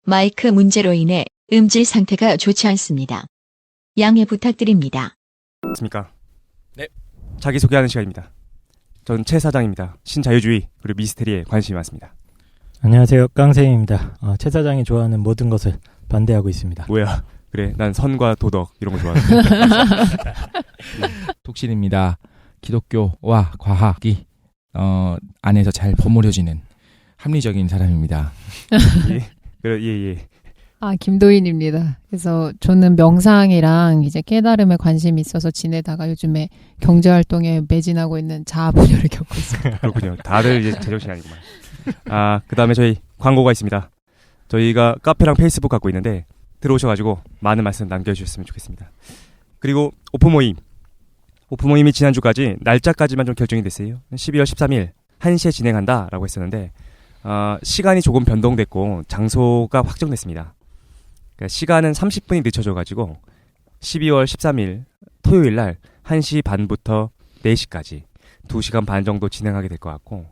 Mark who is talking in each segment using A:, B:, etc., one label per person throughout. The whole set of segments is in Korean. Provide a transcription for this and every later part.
A: 마이크 문제로 인해 음질 상태가 좋지 않습니다. 양해 부탁드립니다.
B: 안녕하십니까.
C: 네.
B: 자기소개하는 시간입니다. 전 최 사장입니다. 신자유주의 그리고 미스테리에 관심이 많습니다.
D: 안녕하세요. 깡생입니다. 최 사장이 좋아하는 모든 것을 반대하고 있습니다.
B: 뭐야? 그래, 난 선과 도덕 이런 거 좋아하는데.
C: 독실입니다. 기독교와 과학이 안에서 잘 버무려지는 합리적인 사람입니다.
B: 예.
E: 김도인입니다. 그래서 저는 명상이랑 이제 깨달음에 관심이 있어서 지내다가 요즘에 경제활동에 매진하고 있는 자아분열을 겪고 있습니다.
B: 그렇군요. 다들 이제 제정신이 아니구만. 그 다음에 저희 광고가 있습니다. 저희가 카페랑 페이스북 갖고 있는데 들어오셔가지고 많은 말씀 남겨주셨으면 좋겠습니다. 그리고 오픈 모임이 지난주까지 날짜까지만 좀 결정이 됐어요. 12월 13일 1시에 진행한다라고 했었는데 시간이 조금 변동됐고 장소가 확정됐습니다. 그러니까 시간은 30분이 늦춰져가지고 12월 13일 토요일 날 1시 반부터 4시까지 2시간 반 정도 진행하게 될 것 같고,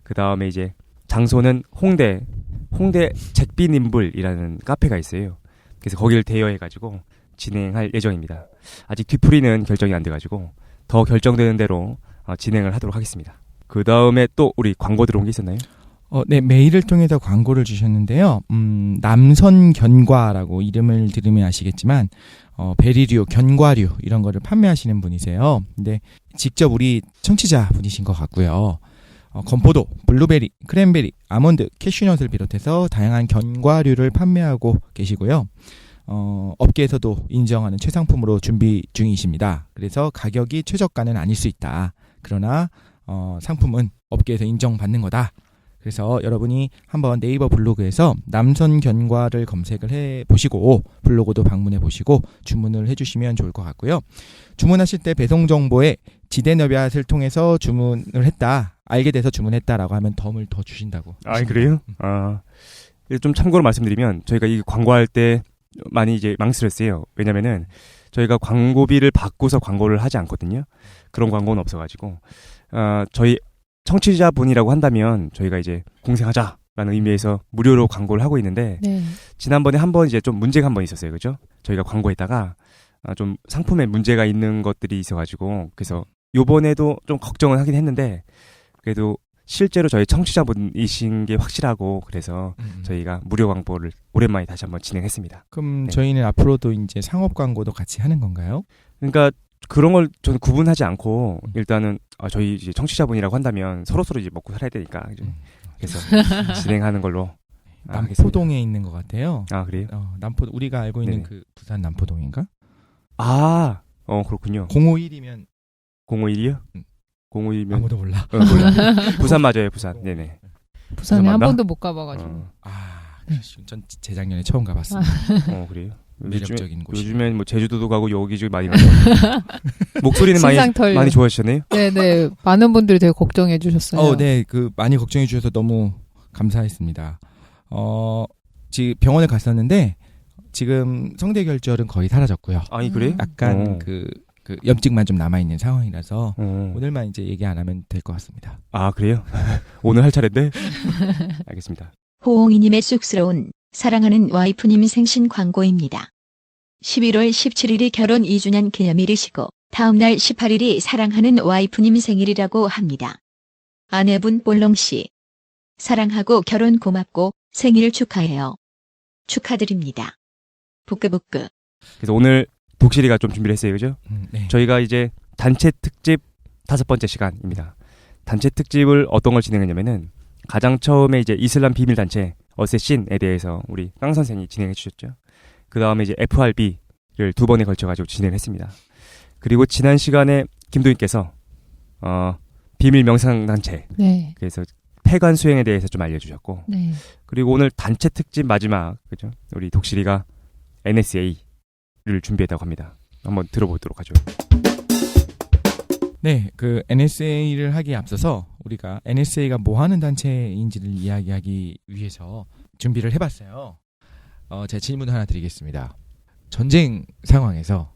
B: 그 다음에 이제 장소는 홍대 잭빈인불이라는 카페가 있어요. 그래서 거기를 대여해가지고 진행할 예정입니다. 아직 뒤풀이는 결정이 안 돼가지고 더 결정되는 대로 진행을 하도록 하겠습니다. 그 다음에 또 우리 광고 들어온 게 있었나요?
C: 네, 메일을 통해서 광고를 주셨는데요. 남선견과라고 이름을 들으면 아시겠지만 베리류, 견과류 이런 거를 판매하시는 분이세요. 근데 직접 우리 청취자 분이신 것 같고요. 건포도, 블루베리, 크랜베리, 아몬드, 캐슈넛을 비롯해서 다양한 견과류를 판매하고 계시고요. 업계에서도 인정하는 최상품으로 준비 중이십니다. 그래서 가격이 최저가는 아닐 수 있다. 그러나 상품은 업계에서 인정받는 거다. 그래서 여러분이 한번 네이버 블로그에서 남선견과를 검색을 해보시고 블로그도 방문해보시고 주문을 해주시면 좋을 것 같고요. 주문하실 때 배송정보에 지대너비앗을 통해서 주문을 했다, 알게 돼서 주문했다라고 하면 덤을 더 주신다고.
B: 그래요? 좀 참고로 말씀드리면 저희가 이 광고할 때 많이 이제 망설였어요. 왜냐면은 저희가 광고비를 받고서 광고를 하지 않거든요. 그런 광고는 없어가지고 저희 청취자분이라고 한다면 저희가 이제 공생하자라는 의미에서 무료로 광고를 하고 있는데,
E: 네.
B: 지난번에 한번 이제 좀 문제가 한 번 있었어요. 그죠? 저희가 광고했다가 좀 상품에 문제가 있는 것들이 있어가지고 그래서 요번에도 좀 걱정은 하긴 했는데 그래도 실제로 저희 청취자분이신 게 확실하고 그래서 저희가 무료 광고를 오랜만에 다시 한번 진행했습니다.
C: 그럼
B: 네.
C: 저희는 앞으로도 이제 상업 광고도 같이 하는 건가요?
B: 그러니까 그런 걸 저는 구분하지 않고 일단은 저희 이제 청취자분이라고 한다면 서로 이제 먹고 살아야 되니까 그래서 진행하는 걸로.
C: 남포동에 있는 것 같아요.
B: 그래요?
C: 우리가 알고 있는
B: 네네.
C: 그 부산 남포동인가?
B: 그렇군요.
C: 051이면
B: 051이요? 051이면
C: 아무도 몰라.
B: 몰라. 부산 맞아요, 부산. 네네.
E: 부산에 한
B: 맞나?
E: 번도 못 가봐가지고.
C: 전 재작년에 처음 가봤어요.
B: 그래요?
C: 매력적인 곳이.
B: 요즘엔 뭐 제주도도 가고 여기저기 많이 가고. 목소리는 많이 좋아하셨네요?
E: 네네. 많은 분들이 되게 걱정해 주셨어요.
C: 네. 많이 걱정해 주셔서 너무 감사했습니다. 지금 병원에 갔었는데 지금 성대결절은 거의 사라졌고요.
B: 그래요?
C: 약간 그 염증만 좀 남아있는 상황이라서 오늘만 이제 얘기 안 하면 될 것 같습니다.
B: 그래요? 오늘 할 차례인데? 알겠습니다.
A: 호옹이님의 쑥스러운 사랑하는 와이프님 생신 광고입니다. 11월 17일이 결혼 2주년 기념일이시고 다음날 18일이 사랑하는 와이프님 생일이라고 합니다. 아내분 볼롱씨, 사랑하고 결혼 고맙고 생일 축하해요. 축하드립니다. 부끄부끄.
B: 그래서 오늘 독실이가 좀 준비를 했어요, 그죠?
C: 네.
B: 저희가 이제 단체 특집 5번째 시간입니다. 단체 특집을 어떤 걸 진행했냐면은 가장 처음에 이제 이슬람 비밀 단체 어쌔신에 대해서 우리 깡 선생이 진행해 주셨죠. 그 다음에 이제 FRB를 2번에 걸쳐가지고 진행했습니다. 그리고 지난 시간에 김도인께서 비밀 명상 단체,
E: 네.
B: 그래서 폐관 수행에 대해서 좀 알려주셨고,
E: 네.
B: 그리고 오늘 단체 특집 마지막, 그죠? 우리 독실이가 NSA를 준비했다고 합니다. 한번 들어보도록 하죠.
C: 네, 그 NSA를 하기에 앞서서 우리가 NSA가 뭐 하는 단체인지를 이야기하기 위해서 준비를 해봤어요. 제가 질문 하나 드리겠습니다. 전쟁 상황에서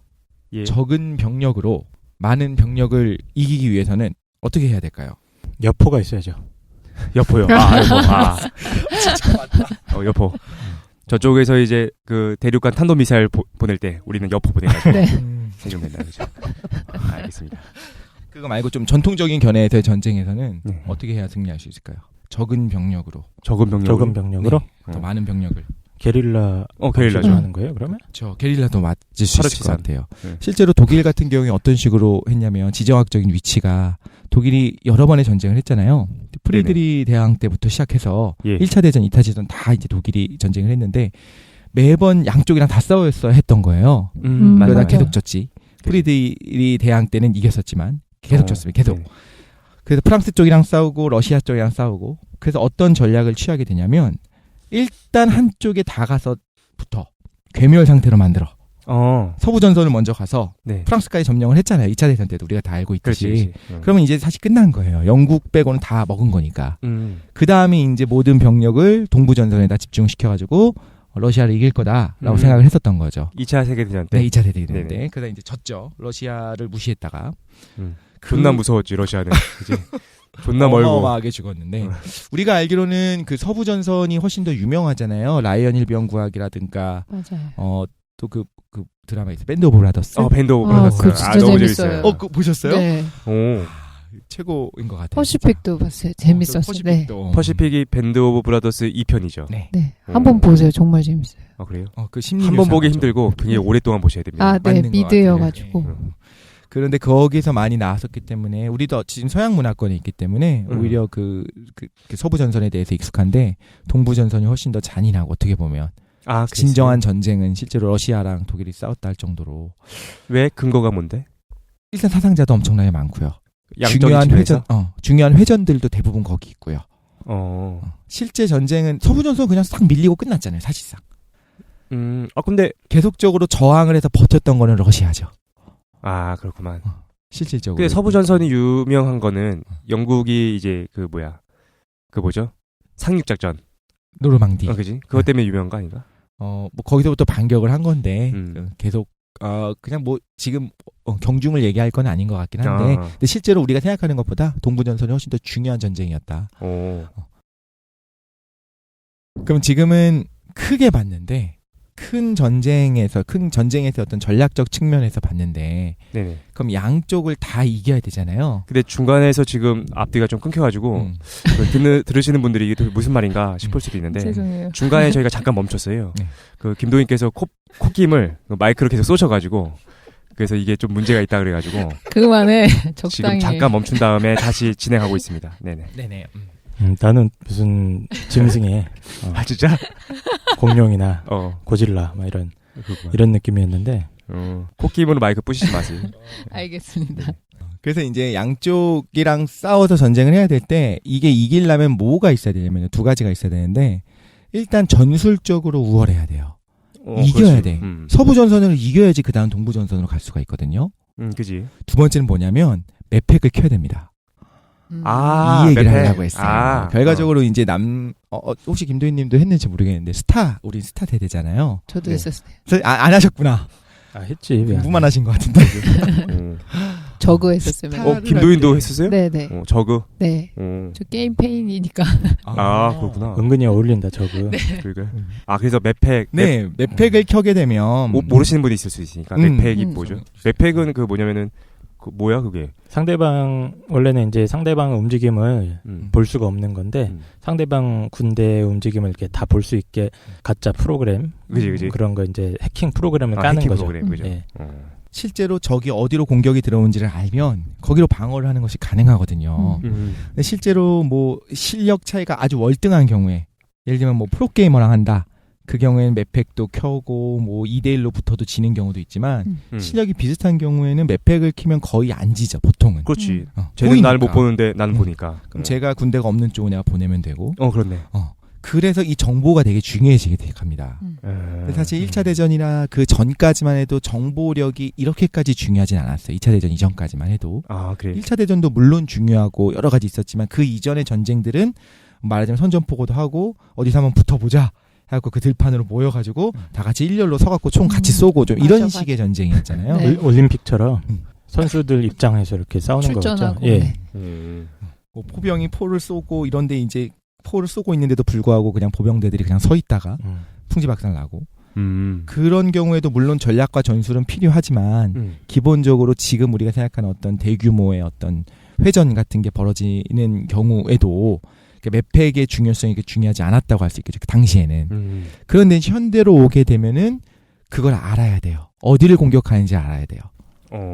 C: 적은 병력으로 많은 병력을 이기기 위해서는 어떻게 해야 될까요?
D: 여포가 있어야죠.
B: 여포요. 여포. 진짜 맞다. 여포. 저쪽에서 이제 그 대륙간 탄도미사일 보낼 때 우리는 여포 보내가지고
E: 네.
B: 해결된다 그죠? 알겠습니다.
C: 그거 말고 좀 전통적인 견해에서의 전쟁에서는
B: 네.
C: 어떻게 해야 승리할 수 있을까요? 적은 병력으로.
B: 적은 병력.
D: 적은 병력으로
C: 더
B: 어.
C: 많은 병력을.
D: 게릴라
B: 게릴라죠.
D: 방식으로 하는 거예요. 그러면
C: 저 게릴라도 맞을 수 있을 것
B: 파르치산.
C: 같아요.
B: 네.
C: 실제로 독일 같은 경우에 어떤 식으로 했냐면 지정학적인 위치가 독일이 여러 번의 전쟁을 했잖아요. 프리드리 대왕 때부터 시작해서
B: 예.
C: 1차 대전, 2차 대전 다 이제 독일이 전쟁을 했는데 매번 양쪽이랑 다 싸웠어야 했던 거예요.
E: 맞아요.
C: 그러다 계속 졌지. 프리드리 대왕 때는 이겼었지만 계속 졌습니다. 계속.
B: 네.
C: 그래서 프랑스 쪽이랑 싸우고 러시아 쪽이랑 싸우고 그래서 어떤 전략을 취하게 되냐면 일단 한쪽에 다 가서 붙어 괴멸 상태로 만들어 서부 전선을 먼저 가서
B: 네.
C: 프랑스까지 점령을 했잖아요. 2차 대전 때도 우리가 다 알고 있듯이.
B: 그렇지.
C: 그러면 이제 사실 끝난 거예요. 영국 빼고는 다 먹은 거니까.
B: 음.
C: 그 다음에 이제 모든 병력을 동부 전선에다 집중시켜가지고 러시아를 이길 거다라고 생각을 했었던 거죠.
B: 2차 세계대전 때.
C: 네, 2차 대전이
B: 네네.
C: 되는데 그러다 이제 졌죠. 러시아를 무시했다가
B: 존나 무서웠지 러시아는. 그지? 존나 멀고.
C: 어마어마하게 죽었는데 우리가 알기로는 그 서부 전선이 훨씬 더 유명하잖아요. 라이언 일병구학이라든가
E: 맞아요.
C: 또 그 드라마 있어 밴드 오브 브라더스.
B: 밴드 오브
E: 아,
B: 브라더스.
E: 그거 진짜
B: 너무
E: 재밌어요.
C: 그거 보셨어요?
E: 네.
B: 오.
C: 최고인 것 같아요.
E: 퍼시픽도 봤어요. 재밌었어요. 네.
B: 퍼시픽이 밴드 오브 브라더스 2편이죠.
C: 네.
E: 네. 한번 보세요. 정말 재밌어요.
B: 아 그래요?
C: 그 심리
B: 한 번 보기
C: 묘사가
B: 힘들고 굉장히
E: 네.
B: 오랫동안 보셔야 됩니다.
E: 아, 네.
C: 맞는 것
E: 미드여가지고.
C: 같아요. 그런데 거기서 많이 나왔었기 때문에 우리도 지금 서양 문화권에 있기 때문에 오히려 그 서부 전선에 대해서 익숙한데 동부 전선이 훨씬 더 잔인하고 어떻게 보면 진정한 전쟁은 실제로 러시아랑 독일이 싸웠다 할 정도로.
B: 왜 근거가 뭔데?
C: 일단 사상자도 엄청나게 많고요.
B: 양적인 측면에서?
C: 중요한 회전들도 대부분 거기 있고요. 실제 전쟁은 서부 전선 그냥 싹 밀리고 끝났잖아요, 사실상.
B: 근데
C: 계속적으로 저항을 해서 버텼던 거는 러시아죠.
B: 아 그렇구만.
C: 실질적으로.
B: 근데 서부 전선이 유명한 거는 영국이 이제 그 뭐죠? 상륙 작전.
C: 노르망디.
B: 그지? 그것 때문에 유명한 거 아닌가?
C: 뭐 거기서부터 반격을 한 건데
B: 음.
C: 계속 그냥 뭐 지금 경중을 얘기할 건 아닌 것 같긴 한데 근데 실제로 우리가 생각하는 것보다 동부 전선이 훨씬 더 중요한 전쟁이었다. 그럼 지금은 크게 봤는데 큰 전쟁에서 어떤 전략적 측면에서 봤는데
B: 네네.
C: 그럼 양쪽을 다 이겨야 되잖아요.
B: 근데 중간에서 지금 앞뒤가 좀 끊겨가지고 들으시는 분들이 이게 무슨 말인가 싶을 수도 있는데
E: 죄송해요.
B: 중간에 저희가 잠깐 멈췄어요.
C: 네.
B: 그 김도인께서 콧김을 마이크로 계속 쏘셔가지고 그래서 이게 좀 문제가 있다 그래가지고
E: 그만해.
B: 지금
E: 적당히.
B: 잠깐 멈춘 다음에 다시 진행하고 있습니다. 네네.
C: 네네.
D: 나는 무슨 짐승의
B: 아 진짜?
D: 공룡이나 고질라 막 이런 느낌이었는데
B: 콧김으로 마이크 부시지 마세요.
E: 알겠습니다.
C: 그래서 이제 양쪽이랑 싸워서 전쟁을 해야 될 때 이게 이기려면 뭐가 있어야 되냐면 두 가지가 있어야 되는데 일단 전술적으로 우월해야 돼요. 이겨야 돼. 서부 전선을 이겨야지 그 다음 동부 전선으로 갈 수가 있거든요.
B: 그지.
C: 두 번째는 뭐냐면 맵팩을 켜야 됩니다. 이 얘기를 하려고 했어요. 결과적으로 이제 혹시 김도희님도 했는지 모르겠는데 우린 스타 세대잖아요.
E: 저도
C: 네.
E: 했었어요.
C: 안 하셨구나.
D: 했지.
C: 공부만 하신 것 같은데.
E: 저그 했었어요.
B: 김도인도 했었어요?
E: 네네.
B: 저그?
E: 네. 저 게임 페인이니까.
B: 그렇구나.
D: 은근히 어울린다, 저그.
E: 네.
B: 그래서 맵팩.
C: 네, 맵팩을 켜게 되면.
B: 모르시는 분이 있을 수 있으니까. 맵팩이 뭐죠? 맵팩은 뭐냐면은, 뭐야, 그게?
D: 원래는 이제 상대방의 움직임을 볼 수가 없는 건데, 상대방 군대의 움직임을 이렇게 다 볼 수 있게 가짜 프로그램.
B: 그지.
D: 그런 거 이제 해킹 프로그램을 까는 거죠.
B: 프로그램, 그죠.
D: 네.
C: 실제로 적이 어디로 공격이 들어온지를 알면 거기로 방어를 하는 것이 가능하거든요. 근데 실제로 뭐 실력 차이가 아주 월등한 경우에 예를 들면 뭐 프로게이머랑 한다. 그 경우에는 맵팩도 켜고 뭐 2대1로 붙어도 지는 경우도 있지만 실력이 비슷한 경우에는 맵팩을 키면 거의 안 지죠, 보통은.
B: 그렇지. 쟤는 날 못 보는데 나는 보니까.
C: 그럼 제가 군대가 없는 쪽을 내가 보내면 되고.
B: 그렇네.
C: 그래서 이 정보가 되게 중요해지게 갑니다. 사실 1차 대전이나 그 전까지만 해도 정보력이 이렇게까지 중요하진 않았어요. 2차 대전 이전까지만 해도.
B: 그래.
C: 1차 대전도 물론 중요하고 여러 가지 있었지만 그 이전의 전쟁들은 말하자면 선전포고도 하고 어디서 한번 붙어보자 하고 그 들판으로 모여가지고 다 같이 일렬로 서갖고 총 같이 쏘고 좀 이런 식의 전쟁이었잖아요.
E: 네.
D: 올림픽처럼 선수들 입장에서 이렇게 싸우는 거죠.
E: 출전하고.
D: 예.
E: 네.
C: 뭐 포병이 포를 쏘고 이런데 이제 포를 쏘고 있는데도 불구하고 그냥 보병대들이 그냥 서 있다가 풍지박산 나고 그런 경우에도 물론 전략과 전술은 필요하지만 기본적으로 지금 우리가 생각하는 어떤 대규모의 어떤 회전 같은 게 벌어지는 경우에도 맵팩의 중요성이 중요하지 않았다고 할 수 있겠죠. 그 당시에는. 그런데 현대로 오게 되면은 그걸 알아야 돼요. 어디를 공격하는지 알아야 돼요.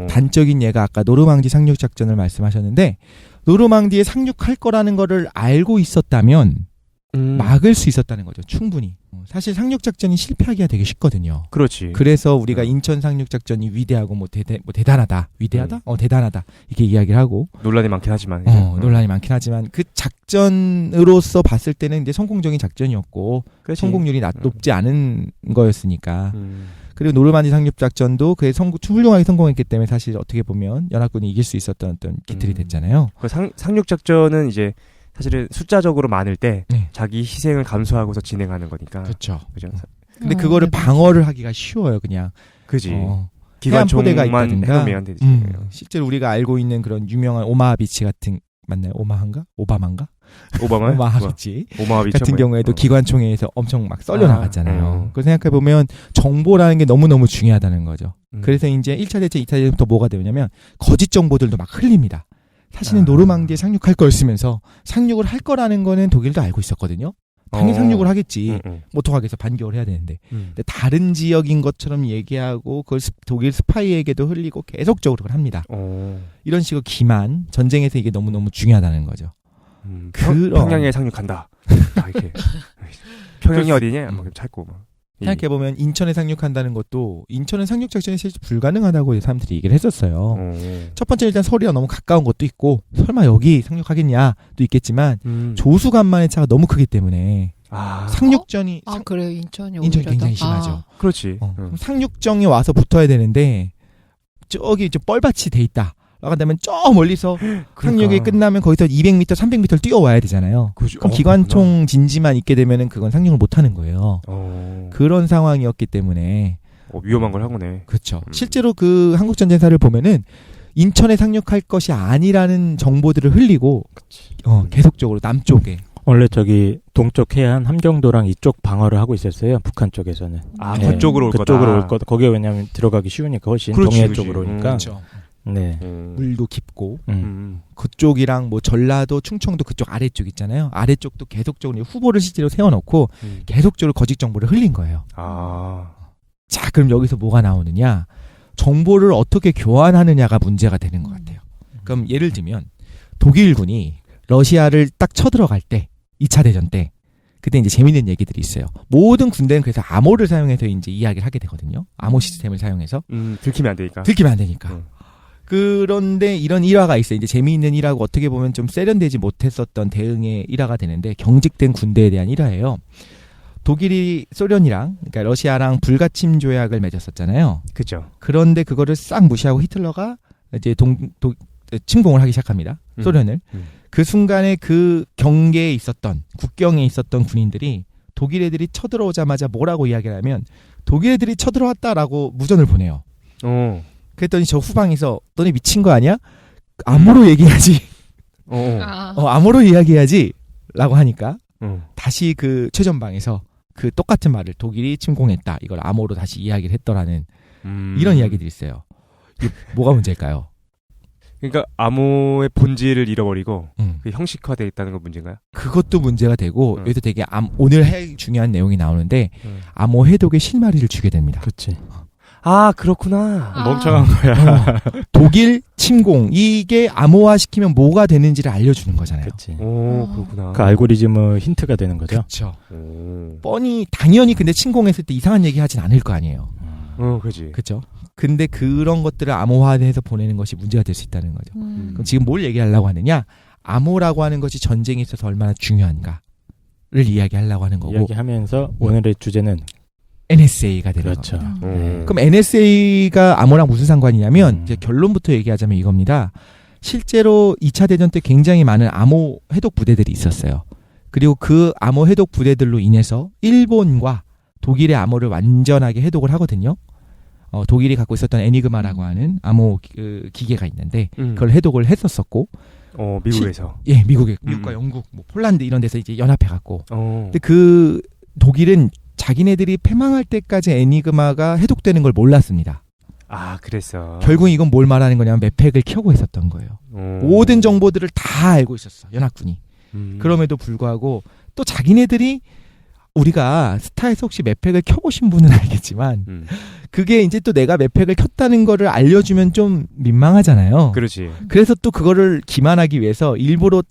C: 단적인 예가 아까 노르망디 상륙 작전을 말씀하셨는데 노르망디에 상륙할 거라는 거를 알고 있었다면 막을 수 있었다는 거죠. 충분히. 사실 상륙 작전이 실패하기가 되게 쉽거든요.
B: 그렇지.
C: 그래서 우리가 인천 상륙 작전이 위대하고 대단하다. 위대하다? 대단하다. 이렇게 이야기를 하고
B: 논란이 많긴 하지만
C: 논란이 많긴 하지만 그 작전으로서 봤을 때는 이제 성공적인 작전이었고
B: 그렇지.
C: 성공률이 높지 않은 거였으니까. 그리고 노르만디 상륙 작전도 그에 훌륭하게 성공했기 때문에 사실 어떻게 보면 연합군이 이길 수 있었던 어떤 기틀이 됐잖아요.
B: 그 상륙 작전은 이제 사실은 숫자적으로 많을 때
C: 네.
B: 자기 희생을 감수하고서 진행하는 거니까.
C: 그렇죠.
B: 그죠.
C: 근데 그거를 방어를 하기가 쉬워요, 그냥.
B: 그지.
C: 기관총대가
B: 기관총만
C: 있다든가.
B: 해놓으면 되지.
C: 실제로 우리가 알고 있는 그런 유명한 오마하 비치 같은 맞나요? 오마하인가? 오바마인가?
B: 오바마?
C: 오마하 비치
B: 오마하 비치
C: 같은 경우에도 기관총회에서 엄청 막 썰려 나갔잖아요. 그걸 생각해 보면 정보라는 게 너무너무 중요하다는 거죠. 그래서 이제 1차 대전, 2차 대전부터 뭐가 되냐면 거짓 정보들도 막 흘립니다. 사실은 노르망디에 상륙할 거였으면서 상륙을 할 거라는 거는 독일도 알고 있었거든요. 당연히 상륙을 하겠지. 모토각에서 반격을 해야 되는데. 근데 다른 지역인 것처럼 얘기하고 그걸 독일 스파이에게도 흘리고 계속적으로 그걸 합니다. 이런 식으로 기만, 전쟁에서 이게 너무너무 중요하다는 거죠.
B: 평양에 상륙한다. 이렇게. 평양이 어디냐? 막 찾고 막.
C: 생각해보면 인천에 상륙한다는 것도 인천은 상륙 작전이 실제 불가능하다고 사람들이 얘기를 했었어요. 첫 번째 일단 서울이랑 너무 가까운 것도 있고 설마 여기 상륙하겠냐도 있겠지만 조수간만의 차가 너무 크기 때문에 상륙전이
E: 그래요. 인천이
C: 굉장히 심하죠.
B: 그렇지.
C: 상륙정이 와서 붙어야 되는데 저기 뻘밭이 돼 있다. 나간다면 저 멀리서 상륙이 끝나면 거기서 200m, 300m를 뛰어와야 되잖아요. 그럼 기관총 진지만 있게 되면은 그건 상륙을 못 하는 거예요. 그런 상황이었기 때문에
B: 위험한 걸 하고네.
C: 그렇죠. 실제로 그 한국 전쟁사를 보면은 인천에 상륙할 것이 아니라는 정보들을 흘리고 계속적으로 남쪽에
D: 원래 저기 동쪽 해안 함경도랑 이쪽 방어를 하고 있었어요. 북한 쪽에서는.
B: 그쪽으로 올 거다.
D: 그쪽으로 올 거다. 거기에 왜냐하면 들어가기 쉬우니까 훨씬 동해 쪽으로 오니까.
C: 그렇죠.
D: 네.
C: 물도 깊고 그쪽이랑 뭐 전라도, 충청도 그쪽 아래쪽 있잖아요. 아래쪽도 계속적으로 후보를 실제로 세워놓고 계속적으로 거짓 정보를 흘린 거예요. 자, 그럼 여기서 뭐가 나오느냐? 정보를 어떻게 교환하느냐가 문제가 되는 것 같아요. 그럼 예를 들면 독일군이 러시아를 딱 쳐들어갈 때 2차 대전 때 그때 이제 재밌는 얘기들이 있어요. 모든 군대는 그래서 암호를 사용해서 이제 이야기를 하게 되거든요. 암호 시스템을 사용해서
B: 들키면 안 되니까.
C: 그런데 이런 일화가 있어요. 이제 재미있는 일화고 어떻게 보면 좀 세련되지 못했었던 대응의 일화가 되는데 경직된 군대에 대한 일화예요. 독일이 소련이랑 그러니까 러시아랑 불가침 조약을 맺었었잖아요.
B: 그죠.
C: 그런데 그거를 싹 무시하고 히틀러가 이제 침공을 하기 시작합니다. 소련을. 그 순간에 그 경계에 있었던 국경에 있었던 군인들이 독일 애들이 쳐들어오자마자 뭐라고 이야기를 하면 독일 애들이 쳐들어왔다라고 무전을 보내요. 그랬더니 저 후방에서 너네 미친 거 아니야? 암호로 얘기하지. 암호로 이야기하지. 라고 하니까 다시 그 최전방에서 그 똑같은 말을 독일이 침공했다. 이걸 암호로 다시 이야기를 했더라는 이런 이야기들이 있어요. 이게 뭐가 문제일까요?
B: 그러니까 암호의 본질을 잃어버리고 그 형식화되어 있다는 건 문제인가요?
C: 그것도 문제가 되고 여기서 되게 오늘 중요한 내용이 나오는데 암호 해독의 실마리를 주게 됩니다.
D: 그렇지.
B: 그렇구나.
D: 멍청한 거야.
C: 독일 침공 이게 암호화 시키면 뭐가 되는지를 알려주는 거잖아요.
D: 그렇지.
B: 그렇구나.
D: 그 알고리즘의 힌트가 되는 거죠.
C: 그렇죠. 뻔히 당연히 근데 침공했을 때 이상한 얘기 하진 않을 거 아니에요.
B: 그렇지.
C: 그렇죠. 근데 그런 것들을 암호화해서 보내는 것이 문제가 될 수 있다는 거죠. 그럼 지금 뭘 얘기하려고 하느냐? 암호라고 하는 것이 전쟁에 있어서 얼마나 중요한가를 이야기하려고 하는 거고.
D: 이야기하면서 오늘의 주제는
C: NSA가 되는
D: 그렇죠.
C: 겁니다. 그럼 NSA가 암호랑 무슨 상관이냐면 이제 결론부터 얘기하자면 이겁니다. 실제로 2차 대전 때 굉장히 많은 암호 해독 부대들이 있었어요. 그리고 그 암호 해독 부대들로 인해서 일본과 독일의 암호를 완전하게 해독을 하거든요. 독일이 갖고 있었던 애니그마라고 하는 암호 기계가 있는데 그걸 해독을 했었었고
B: 미국에서
C: 미국과 영국, 뭐 폴란드 이런 데서 이제 연합해 갖고 근데 그 독일은 자기네들이 패망할 때까지 애니그마가 해독되는 걸 몰랐습니다.
B: 아, 그랬어.
C: 결국 이건 뭘 말하는 거냐면 맵팩을 켜고 있었던 거예요. 모든 정보들을 다 알고 있었어, 연합군이. 그럼에도 불구하고 또 자기네들이 우리가 스타에서 혹시 맵팩을 켜보신 분은 알겠지만 그게 이제 또 내가 맵팩을 켰다는 거를 알려주면 좀 민망하잖아요.
B: 그렇지.
C: 그래서 또 그거를 기만하기 위해서 일부러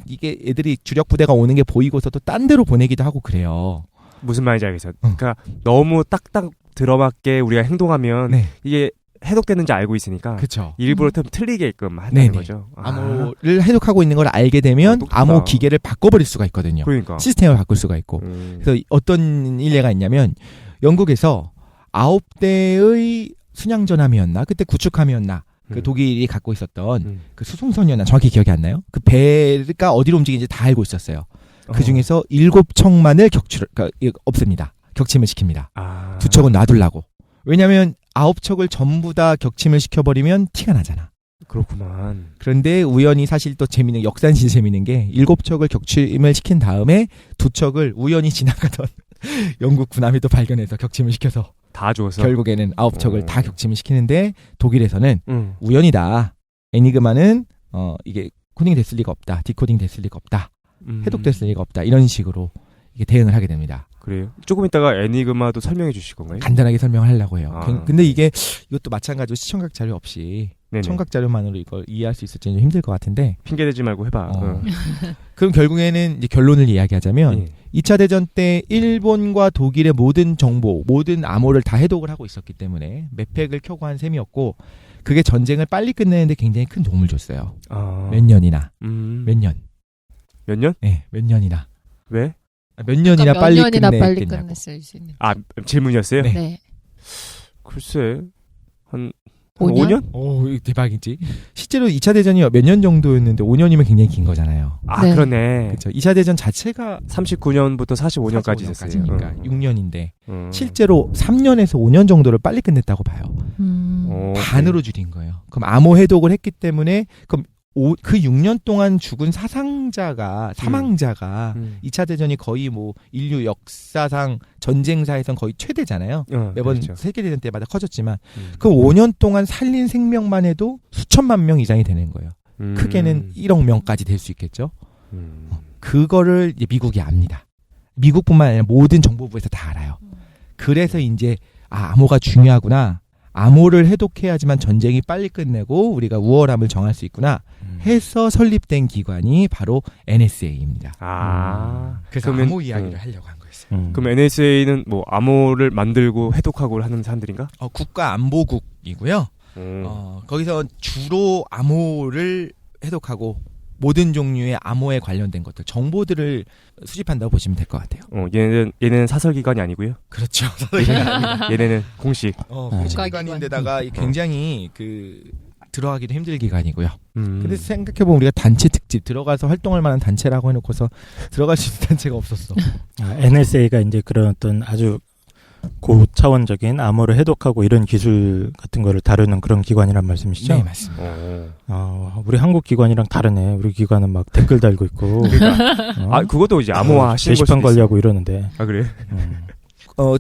C: 이게 애들이 주력 부대가 오는 게 보이고서 또 딴 데로 보내기도 하고 그래요.
B: 무슨 말인지 알겠어. 그러니까 너무 딱딱 들어맞게 우리가 행동하면
C: 네.
B: 이게 해독되는지 알고 있으니까
C: 그렇죠.
B: 일부러 좀 틀리게끔 한다는
C: 네네.
B: 거죠.
C: 암호를 해독하고 있는 걸 알게 되면
B: 똑똑하다.
C: 암호 기계를 바꿔버릴 수가 있거든요.
B: 그러니까.
C: 시스템을 바꿀 수가 있고. 그래서 어떤 일례가 있냐면 영국에서 9대의 순양전함이었나? 그때 구축함이었나? 그 독일이 갖고 있었던 그 수송선이었나? 정확히 기억이 안 나요. 그 배가 어디로 움직이는지 다 알고 있었어요. 그 중에서 7척만을 없습니다. 격침을 시킵니다. 2척은 놔둘라고. 왜냐하면 9척을 전부 다 격침을 시켜버리면 티가 나잖아.
B: 그렇구만.
C: 그런데 우연히 사실 또 재밌는 역산시 재밌는 게 7척을 격침을 시킨 다음에 2척을 우연히 지나가던 영국 군함이 또 발견해서 격침을 시켜서
B: 다 죽었어.
C: 결국에는 9척을 다 격침을 시키는데 독일에서는 우연이다. 애니그마는 이게 코딩 됐을 리가 없다. 디코딩 됐을 리가 없다. 해독됐을 리가 없다. 이런 식으로 이게 대응을 하게 됩니다.
B: 그래요? 조금 있다가 애니그마도 설명해 주실 건가요?
C: 간단하게 설명을 하려고 해요.
B: 아.
C: 근데 이것도 마찬가지로 시청각 자료 없이
B: 네네.
C: 청각 자료만으로 이걸 이해할 수 있을지 좀 힘들 것 같은데
B: 핑계대지 말고 해봐.
C: 그럼 결국에는 이제 결론을 이야기하자면
B: 예.
C: 2차 대전 때 일본과 독일의 모든 정보, 모든 암호를 다 해독을 하고 있었기 때문에 맵팩을 켜고 한 셈이었고 그게 전쟁을 빨리 끝내는데 굉장히 큰 도움을 줬어요. 몇 년이나. 몇 년?
B: 몇 년?
C: 네, 몇 년이나.
B: 왜?
C: 몇 년이나
E: 그러니까
C: 빨리
E: 몇 년이나 빨리
C: 끝냈겠냐고.
E: 끝냈을 수 있는.
B: 아, 질문이었어요?
C: 네.
E: 네.
B: 글쎄, 한
E: 5년?
B: 5년?
C: 오, 이거 대박이지. 실제로 2차 대전이 몇 년 정도였는데 5년이면 굉장히 긴 거잖아요.
B: 아,
E: 네.
B: 그러네.
C: 그렇죠. 2차 대전 자체가
B: 39년부터 45년까지 있었어요.
C: 그러니까 6년인데
B: 음.
C: 실제로 3년에서 5년 정도를 빨리 끝냈다고 봐요. 반으로 줄인 거예요. 그럼 암호 해독을 했기 때문에 그럼 그 6년 동안 죽은 사망자가 2차 대전이 거의 뭐 인류 역사상 전쟁사에선 거의 최대잖아요. 매번
B: 그렇죠.
C: 세계대전 때마다 커졌지만 그 5년 동안 살린 생명만 해도 수천만 명 이상이 되는 거예요. 크게는 1억 명까지 될 수 있겠죠. 그거를 이제 미국이 압니다. 미국뿐만 아니라 모든 정보부에서 다 알아요. 그래서 이제 암호가 중요하구나. 암호를 해독해야지만 전쟁이 빨리 끝내고 우리가 우월함을 정할 수 있구나 해서 설립된 기관이 바로 NSA입니다. 그래서
B: 그러면,
C: 암호 이야기를 하려고 한 거였어요.
B: 그럼 NSA는 뭐 암호를 만들고 해독하고 하는 사람들인가?
C: 국가안보국이고요. 거기서 주로 암호를 해독하고 모든 종류의 암호에 관련된 것들, 정보들을 수집한다고 보시면 될 것 같아요.
B: 얘는 사설기관이 아니고요.
C: 그렇죠.
B: 얘네는 공식.
C: 공식 기관인데다가 굉장히 들어가기도 힘들 기관이고요. 근데 생각해보면 우리가 단체 특집 들어가서 활동할 만한 단체라고 해놓고서 들어갈 수 있는 단체가 없었어.
D: NSA가 이제 그런 어떤 아주 고차원적인 암호를 해독하고 이런 기술 같은 거를 다루는 그런 기관이란 말씀이시죠?
C: 네, 맞습니다.
D: 우리 한국 기관이랑 다르네. 우리 기관은 막 댓글 달고 있고.
B: 그것도 이제 암호화 하시는
D: 게시판 관리하고 이러는데.
B: 아, 그래?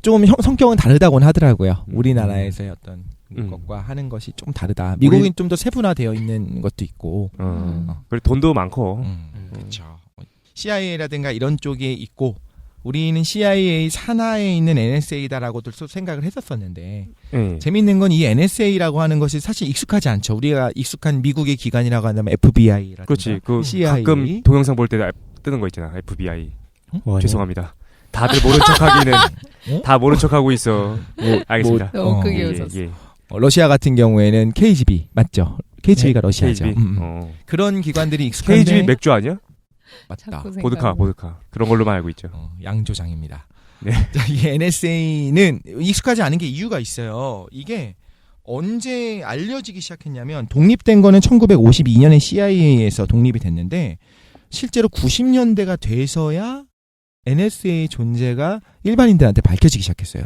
C: 좀 성격은 다르다고는 하더라고요. 우리나라에서의 어떤 것과 하는 것이 좀 다르다. 미국은 좀 더 세분화되어 있는 것도 있고.
B: 그리고 돈도 많고.
C: 그렇죠. CIA라든가 이런 쪽에 있고 우리는 CIA 산하에 있는 NSA다라고도 생각을 했었었는데 재밌는 건 이 NSA라고 하는 것이 사실 익숙하지 않죠. 우리가 익숙한 미국의 기관이라고 한다면 FBI라든가
B: 그렇지.
C: CIA.
B: 가끔 동영상 볼 때 뜨는 거 있잖아. FBI.
D: 뭐하냐?
B: 죄송합니다. 다들 모른 척하기는 다 모른 척하고 있어. 알겠습니다.
E: 너무 크게 웃었어.
C: 러시아 같은 경우에는 KGB 맞죠? KGB가 러시아죠.
B: KGB.
C: 그런 기관들이 익숙한데
B: KGB 맥주 아니야?
C: 맞다.
B: 보드카 그런 걸로만 알고 있죠.
C: 양조장입니다.
B: 네.
C: 이 NSA는 익숙하지 않은 게 이유가 있어요. 이게 언제 알려지기 시작했냐면 독립된 거는 1952년에 CIA에서 독립이 됐는데 실제로 90년대가 돼서야 NSA 존재가 일반인들한테 밝혀지기 시작했어요.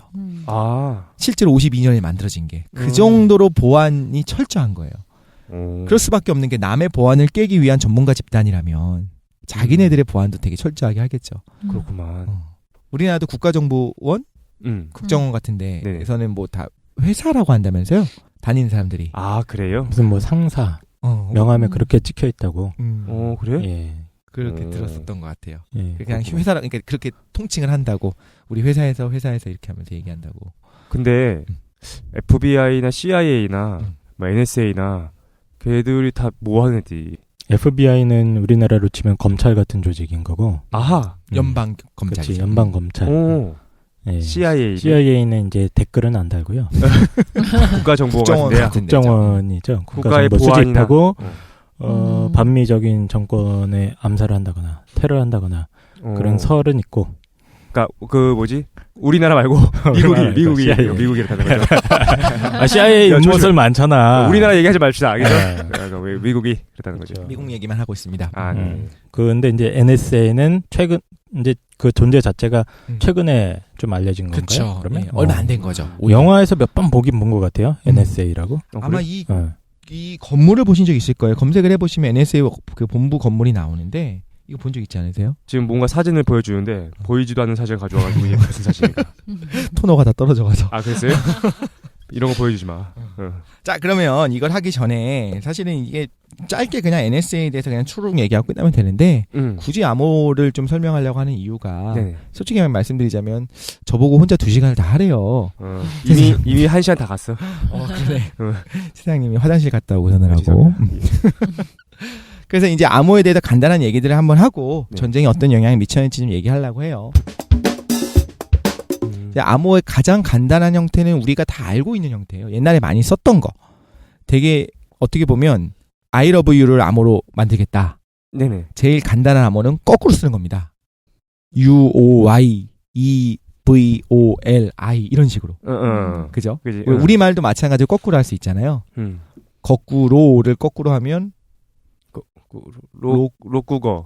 C: 실제로 52년에 만들어진 게 그 정도로 보안이 철저한 거예요. 그럴 수밖에 없는 게 남의 보안을 깨기 위한 전문가 집단이라면 자기네들의 보안도 되게 철저하게 하겠죠.
B: 그렇구만.
C: 우리나라도 국가정보원 국정원 같은데 에서는 뭐 다 회사라고 한다면서요? 다니는 사람들이.
B: 아, 그래요?
D: 무슨 뭐 상사 명함에 그렇게 찍혀 있다고.
B: 그래요?
D: 예.
C: 그렇게 들었었던 것 같아요.
D: 예.
C: 그냥 회사라 그러니까 그렇게 통칭을 한다고. 우리 회사에서 이렇게 하면서 얘기한다고.
B: 근데 FBI나 CIA나 뭐 NSA나 걔들이 다 뭐 하는 애들이?
D: FBI는 우리나라로 치면 검찰 같은 조직인 거고.
B: 아하.
C: 연방 검찰.
D: 그렇지, 연방 검찰.
B: 오.
D: 예.
B: CIA는
D: 이제 댓글은 안 달고요.
B: 국가정보원 같은데요.
D: 국정원이죠.
B: 국가의
D: 국가정보
B: 보안이나
D: 수집하고 반미적인 정권에 암살을 한다거나 테러를 한다거나 그런 설은 있고.
B: 그러니까 그 뭐지? 우리나라 말고 미국이 이렇다는 거죠.
D: 아, CIA 음모설 많잖아.
B: 우리나라 얘기하지 맙시다. 알겠죠? 미국이 그렇다는 거죠.
C: 미국 얘기만 하고 있습니다.
B: 아, 네.
D: 근데 이제 NSA는 최근 이제 그 존재 자체가 최근에 좀 알려진 건가요?
C: 그렇죠.
D: 그러면
C: 얼마 안 된 거죠.
D: 영화에서 몇 번 보긴 본 것 같아요. NSA라고.
C: 아마 이 건물을 보신 적 있을 거예요. 검색을 해보시면 NSA 그 본부 건물이 나오는데 이거 본 적 있지 않으세요?
B: 지금 뭔가 사진을 보여주는데 보이지도 않는 사진을 가져와가지고 이게 무슨 사진인가?
C: 토너가 다 떨어져가서.
B: 아, 그랬어요? 이런 거 보여주지 마.
C: 자, 그러면 이걸 하기 전에 사실은 이게 짧게 그냥 NSA에 대해서 그냥 추룩 얘기하고 끝나면 되는데 굳이 암호를 좀 설명하려고 하는 이유가 솔직히 말씀드리자면 저보고 혼자 2시간을 다 하래요.
B: 이미 1시간 다 갔어.
C: 그래. 사장님이 화장실 갔다 오고 전화를 하고. 그래서 이제 암호에 대해서 간단한 얘기들을 한번 하고 전쟁이 어떤 영향을 미쳤는지 좀 얘기하려고 해요. 암호의 가장 간단한 형태는 우리가 다 알고 있는 형태예요. 옛날에 많이 썼던 거. 되게 어떻게 보면 I love you를 암호로 만들겠다.
B: 네네.
C: 제일 간단한 암호는 거꾸로 쓰는 겁니다. U-O-Y, E-V-O-L-I 이런 식으로. 그죠?
B: 그치?
C: 우리말도 마찬가지로 거꾸로 할 수 있잖아요. 거꾸로를 거꾸로 하면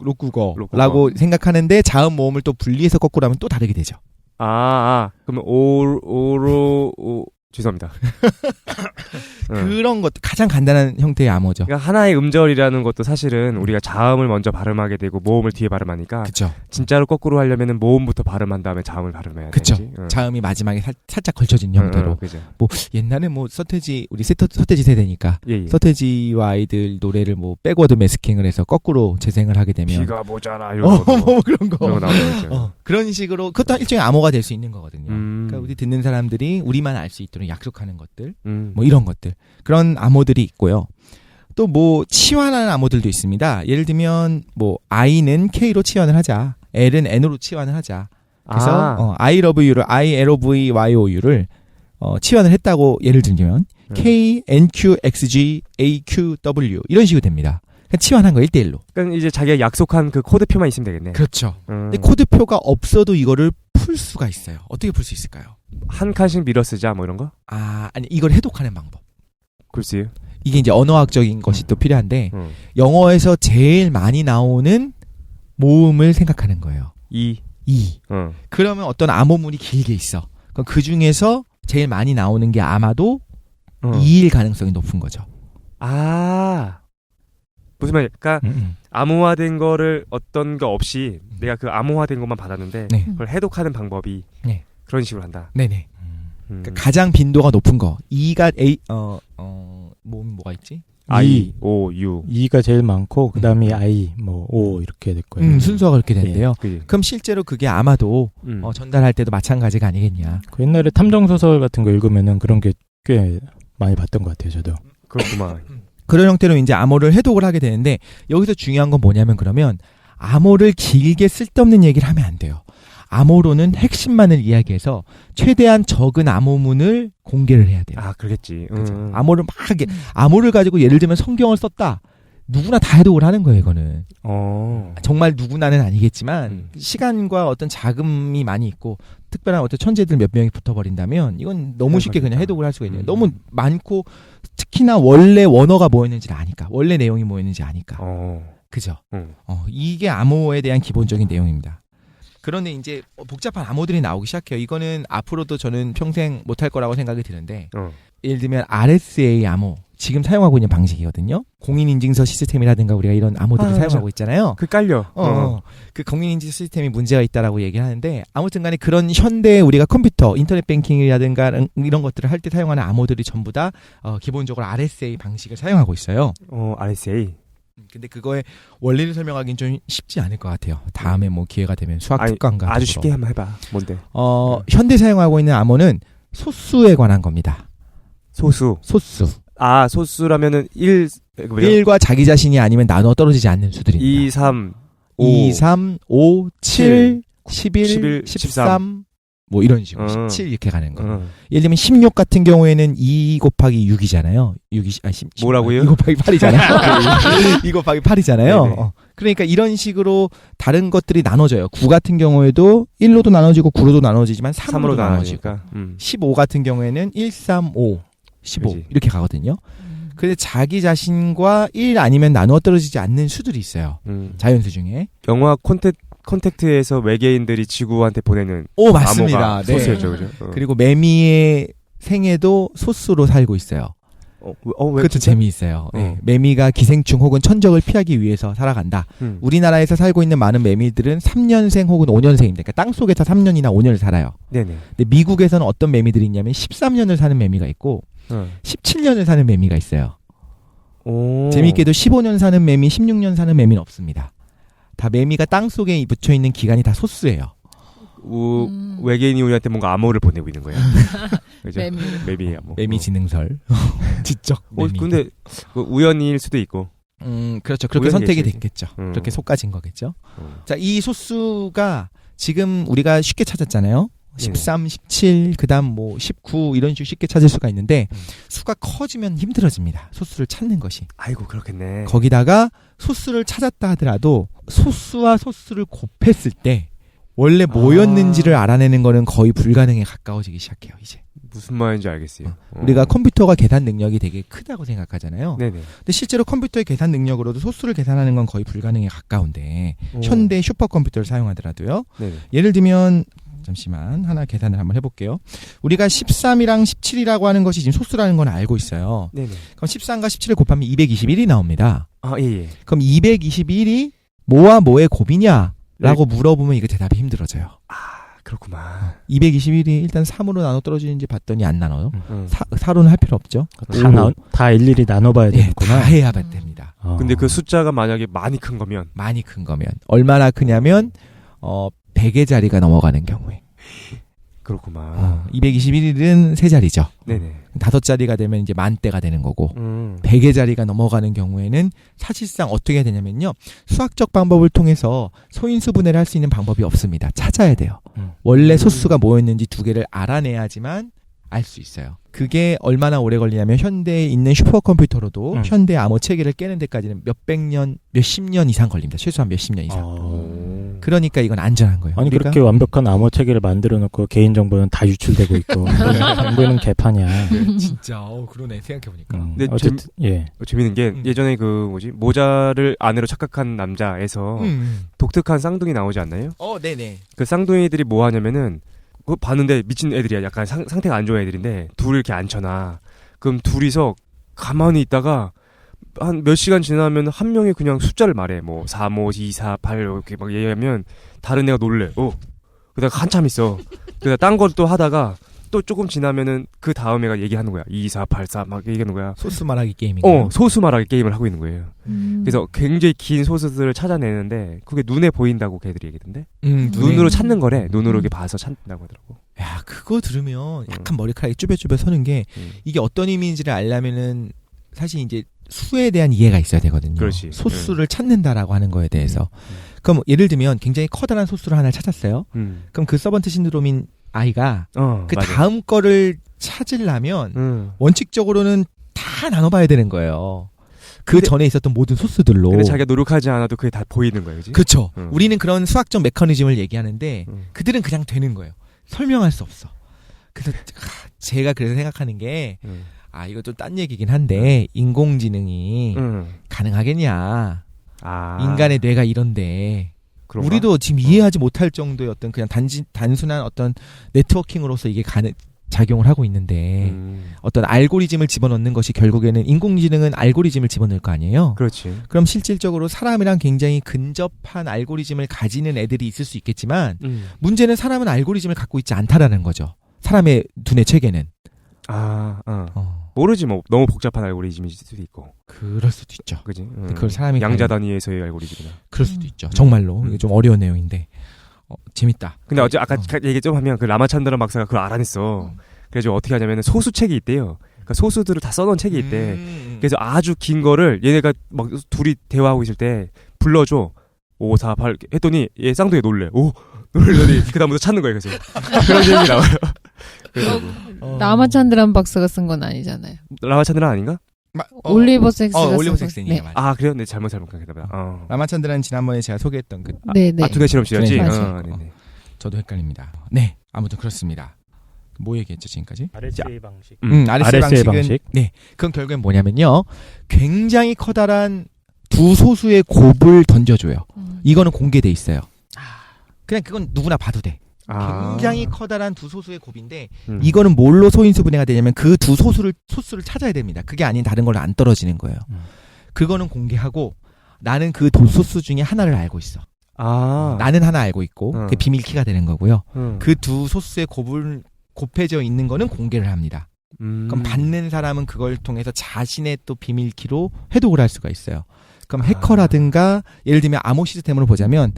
C: 록국어라고 생각하는데 자음 모음을 또 분리해서 거꾸로 하면 또 다르게 되죠.
B: 그러면 죄송합니다.
C: 그런 것 가장 간단한 형태의 암호죠.
B: 그러니까 하나의 음절이라는 것도 사실은 우리가 자음을 먼저 발음하게 되고 모음을 뒤에 발음하니까.
C: 그쵸.
B: 진짜로 거꾸로 하려면은 모음부터 발음한 다음에 자음을 발음해야 되지.
C: 그렇죠. 자음이 마지막에 살짝 걸쳐진 형태로. 뭐 옛날에 뭐 서태지 우리 서태지 세대니까 서태지와 아이들 노래를 뭐 백워드 매스킹을 해서 거꾸로 재생을 하게 되면
B: 비가 모자라 이런 거.
C: 뭐 그런 거.
B: 그런 거 나오죠.
C: 그런 식으로 그것도 일종의 암호가 될 수 있는 거거든요. 그러니까 우리 듣는 사람들이 우리만 알 수 있도록 약속하는 것들, 뭐 이런 것들 그런 암호들이 있고요. 또 뭐 치환하는 암호들도 있습니다. 예를 들면 뭐 I는 K로 치환을 하자, L은 N으로 치환을 하자. 그래서 I love you를 I-L-O-V-Y-O-U를 치환을 했다고 예를 들면 K, N, Q, X, G, A, Q, W 이런 식으로 됩니다. 그러니까 치환한 거 1대1로.
B: 그러니까 이제 자기가 약속한 그 코드표만 있으면 되겠네.
C: 그렇죠. 근데 코드표가 없어도 이거를 풀 수가 있어요. 어떻게 풀 수 있을까요?
B: 한 칸씩 밀어 쓰자 뭐 이런 거?
C: 아니 이걸 해독하는 방법.
B: 글쎄요.
C: 이게 이제 언어학적인 것이 또 필요한데 영어에서 제일 많이 나오는 모음을 생각하는 거예요.
B: 이.
C: 그러면 어떤 암호문이 길게 있어. 그럼 그 중에서 제일 많이 나오는 게 아마도 이일 가능성이 높은 거죠.
B: 무슨 말이야? 그러니까 암호화된 거를 어떤 거 없이 내가 그 암호화된 것만 받았는데 그걸 해독하는 방법이 그런 식으로 한다.
C: 네네. 그러니까 가장 빈도가 높은 거. E가 뭐가 있지?
B: I, O, U.
D: E가 제일 많고 그다음에 I, 뭐 O 이렇게 될 거예요.
C: 순서가 그렇게 된대요. 그럼 실제로 그게 아마도 전달할 때도 마찬가지가 아니겠냐.
D: 그 옛날에 탐정 소설 같은 거 읽으면은 그런 게 꽤 많이 봤던 것 같아요, 저도.
B: 그렇구만.
C: 그런 형태로 이제 암호를 해독을 하게 되는데 여기서 중요한 건 뭐냐면 그러면 암호를 길게 쓸데없는 얘기를 하면 안 돼요. 암호로는 핵심만을 이야기해서 최대한 적은 암호문을 공개를 해야 돼요.
B: 그러겠지.
C: 암호를 막 암호를 가지고 예를 들면 성경을 썼다. 누구나 다 해독을 하는 거예요, 이거는. 정말 누구나는 아니겠지만 시간과 어떤 자금이 많이 있고 특별한 어떤 천재들 몇 명이 붙어버린다면 이건 너무 쉽게 그냥 해독을 할 수가 있네요. 너무 많고 특히나 원래 원어가 뭐였는지를 아니까. 원래 내용이 뭐였는지 아니까. 그죠? 이게 암호에 대한 기본적인 내용입니다. 그런데 이제 복잡한 암호들이 나오기 시작해요. 이거는 앞으로도 저는 평생 못할 거라고 생각이 드는데 예를 들면 RSA 암호 지금 사용하고 있는 방식이거든요. 공인인증서 시스템이라든가 우리가 이런 암호들을 사용하고 있잖아요.
B: 그 깔려.
C: 그 공인인증서 시스템이 문제가 있다라고 얘기하는데 아무튼 간에 그런 현대 우리가 컴퓨터, 인터넷 뱅킹이라든가 이런 것들을 할 때 사용하는 암호들이 전부 다 기본적으로 RSA 방식을 사용하고 있어요.
B: RSA.
C: 근데 그거의 원리를 설명하기는 좀 쉽지 않을 것 같아요. 다음에 뭐 기회가 되면 수학 특강과
B: 아주 쉽게 한번 해봐. 뭔데?
C: 현대 사용하고 있는 암호는 소수에 관한 겁니다.
B: 소수. 소수라면은
C: 1과 자기 자신이 아니면 나눠 떨어지지 않는 수들입니다.
B: 2, 3,
C: 2, 3, 5, 7, 11, 13, 뭐 이런 식으로 17 이렇게 가는 거. 예를 들면 16 같은 경우에는 2 곱하기 6이잖아요. 6이
B: 뭐라고요?
C: 2 곱하기 8이잖아요. 2 곱하기 8이잖아요. 그러니까 이런 식으로 다른 것들이 나눠져요. 9 같은 경우에도 1로도 나눠지고 9로도 나눠지지만 3으로 나눠지고 15 같은 경우에는 1, 3, 5, 15 그치. 이렇게 가거든요. 근데 자기 자신과 1 아니면 나누어 떨어지지 않는 수들이 있어요. 자연수 중에.
B: 영화 콘택트에서 외계인들이 지구한테 보내는
C: 맞습니다.
B: 네. 소스였죠, 그죠?
C: 그리고 매미의 생애도 소수로 살고 있어요. 그것도 재미있어요. 네. 매미가 기생충 혹은 천적을 피하기 위해서 살아간다. 우리나라에서 살고 있는 많은 매미들은 3년생 혹은 5년생입니다. 그러니까 땅속에서 3년이나 5년을 살아요.
B: 네네.
C: 근데 미국에서는 어떤 매미들이 있냐면 13년을 사는 매미가 있고 17년을 사는 매미가 있어요. 재미있게도 15년 사는 매미, 16년 사는 매미는 없습니다. 다 매미가 땅속에 붙여있는 기간이 다 소수예요.
B: 외계인이 우리한테 뭔가 암호를 보내고 있는 거예요. 그죠? 매미 암호.
C: 매미 지능설. 지적.
B: 근데 우연일 수도 있고.
C: 그렇죠. 그렇게 선택이 됐겠죠. 그렇게 속가진 거겠죠. 자, 이 소수가 지금 우리가 쉽게 찾았잖아요. 13, 17, 그 다음 19 이런 식으로 쉽게 찾을 수가 있는데 수가 커지면 힘들어집니다. 소수를 찾는 것이.
B: 아이고, 그렇겠네.
C: 거기다가 소수를 찾았다 하더라도 소수와 소수를 곱했을 때 원래 뭐였는지를 알아내는 거는 거의 불가능에 가까워지기 시작해요, 이제.
B: 무슨 말인지 알겠어요.
C: 우리가 컴퓨터가 계산 능력이 되게 크다고 생각하잖아요.
B: 네네.
C: 근데 실제로 컴퓨터의 계산 능력으로도 소수를 계산하는 건 거의 불가능에 가까운데 현대 슈퍼컴퓨터를 사용하더라도요. 네네. 예를 들면 잠시만 하나 계산을 한번 해볼게요. 우리가 13이랑 17이라고 하는 것이 지금 소수라는 건 알고 있어요. 네네. 그럼 13과 17을 곱하면 221이 나옵니다.
B: 예.
C: 그럼 221이 뭐와 뭐의 곱이냐라고 물어보면 이거 대답이 힘들어져요.
B: 그렇구만.
C: 221이 일단 3으로 나눠 떨어지는지 봤더니 안 나눠요. 4로는 할 필요 없죠.
D: 다 일일이 나눠봐야 되는구나.
C: 다 해야 됩니다.
B: 근데 그 숫자가 만약에 많이 큰 거면
C: 얼마나 크냐면 100의 자리가 넘어가는 경우에.
B: 그렇구만.
C: 221일은 3자리죠.
B: 네네.
C: 5자리가 되면 이제 만대가 되는 거고 100의 자리가 넘어가는 경우에는 사실상 어떻게 해야 되냐면요. 수학적 방법을 통해서 소인수 분해를 할 수 있는 방법이 없습니다. 찾아야 돼요. 원래 소수가 뭐였는지 2개를 알아내야지만 알 수 있어요. 그게 얼마나 오래 걸리냐면 현대에 있는 슈퍼컴퓨터로도 현대 암호 체계를 깨는 데까지는 몇십 년 이상 걸립니다. 최소한 몇십 년 이상. 그러니까 이건 안전한 거예요.
D: 아니 그렇게 완벽한 암호 체계를 만들어 놓고 개인 정보는 다 유출되고 있고 정보는 개판이야.
C: 진짜 그러네 생각해보니까.
B: 근데
D: 어쨌든
B: 재밌는 게 예전에 모자를 아내로 착각한 남자에서 독특한 쌍둥이 나오지 않나요?
C: 네네.
B: 그 쌍둥이들이 뭐 하냐면은 그거 봤는데 미친 애들이야. 약간 상태가 안 좋은 애들인데 둘을 이렇게 앉혀놔. 그럼 둘이서 가만히 있다가 한 몇 시간 지나면 한 명이 그냥 숫자를 말해. 뭐 3, 5, 2, 4, 8 이렇게 막 얘기하면 다른 애가 놀래. 그러다가 한참 있어. 그러다 딴 걸 또 하다가 또 조금 지나면은 그 다음 애가 얘기하는 거야. 2, 4, 8, 4 막 얘기하는 거야.
C: 소수 말하기 게임인가요?
B: 소수 말하기 게임을 하고 있는 거예요. 그래서 굉장히 긴 소수들을 찾아내는데 그게 눈에 보인다고 걔들이 얘기던데. 눈으로 찾는 거래. 눈으로 이렇게 봐서 찾는다고 하더라고.
C: 야, 그거 들으면 약간 머리카락이 쭈뼛쭈뼛 서는 게 이게 어떤 의미인지를 알려면은 사실 이제 수에 대한 이해가 있어야 되거든요.
B: 그렇지.
C: 소수를 찾는다라고 하는 거에 대해서. 그럼 예를 들면 굉장히 커다란 소수를 하나를 찾았어요. 그럼 그 서번트 신드롬인 아이가 그 맞아. 다음 거를 찾으려면 원칙적으로는 다 나눠봐야 되는 거예요. 그 전에 있었던 모든 소수들로.
B: 근데 자기가 노력하지 않아도 그게 다 보이는 거예요. 그치?
C: 그렇죠. 우리는 그런 수학적 메커니즘을 얘기하는데 그들은 그냥 되는 거예요. 설명할 수 없어. 그래서 제가 그래서 생각하는 게 이거 좀 딴 얘기긴 한데 인공지능이 가능하겠냐. 인간의 뇌가 이런데
B: 그런가?
C: 우리도 지금 이해하지 못할 정도의 어떤 그냥 단순한 어떤 네트워킹으로서 이게 작용을 하고 있는데 어떤 알고리즘을 집어넣는 것이 결국에는 인공지능은 알고리즘을 집어넣을 거 아니에요.
B: 그렇지.
C: 그럼 실질적으로 사람이랑 굉장히 근접한 알고리즘을 가지는 애들이 있을 수 있겠지만 문제는 사람은 알고리즘을 갖고 있지 않다라는 거죠. 사람의 두뇌 체계는.
B: 모르지 뭐 너무 복잡한 알고리즘일 수도 있고.
C: 그럴 수도 있죠.
B: 그지.
C: 그걸 사람이
B: 양자 단위에서의 알고리즘이나.
C: 그럴 수도 있죠. 정말로 이게 좀 어려운 내용인데 재밌다.
B: 근데 어제 아까 얘기 좀 하면 그 라마찬드란 박사가 그걸 알아냈어. 그래서 어떻게 하냐면 소수책이 있대요. 그러니까 소수들을 다 써놓은 책이 있대. 그래서 아주 긴 거를 얘네가 막 둘이 대화하고 있을 때 불러줘. 5, 4, 8 했더니 얘 쌍둥이 놀래. 놀더니 그다음부터 찾는 거예요. 그래서 그런 얘기 나와요.
E: 라마찬드란 박사가 쓴 건 아니잖아요.
B: 라마찬드란 아닌가?
E: 올리버 섹스가
C: 올리버
E: 쓴
C: 섹스니까
E: 네.
C: 맞아.
B: 아 그래요? 네 잘못 생각했다.
C: 라마찬드라는 지난번에 제가 소개했던 그
E: 네네.
B: 두뇌 실험실이었지.
E: 네,
B: 네네.
C: 저도 헷갈립니다. 네, 아무튼 그렇습니다. 뭐 얘기했죠 지금까지?
D: RSA 방식.
C: RSA 방식은
D: 방식.
C: 네, 그건 결국엔 뭐냐면요, 굉장히 커다란 두 소수의 곱을 던져줘요. 이거는 공개돼 있어요. 그냥 그건 누구나 봐도 돼. 굉장히 커다란 두 소수의 곱인데 이거는 뭘로 소인수 분해가 되냐면 그 두 소수를 찾아야 됩니다. 그게 아닌 다른 걸로 안 떨어지는 거예요. 그거는 공개하고 나는 그 두 소수 중에 하나를 알고 있어. 나는 하나 알고 있고 그게 비밀 키가 되는 거고요. 그 두 소수의 곱을 곱해져 있는 거는 공개를 합니다. 그럼 받는 사람은 그걸 통해서 자신의 또 비밀 키로 해독을 할 수가 있어요. 그럼 해커라든가 예를 들면 암호 시스템으로 보자면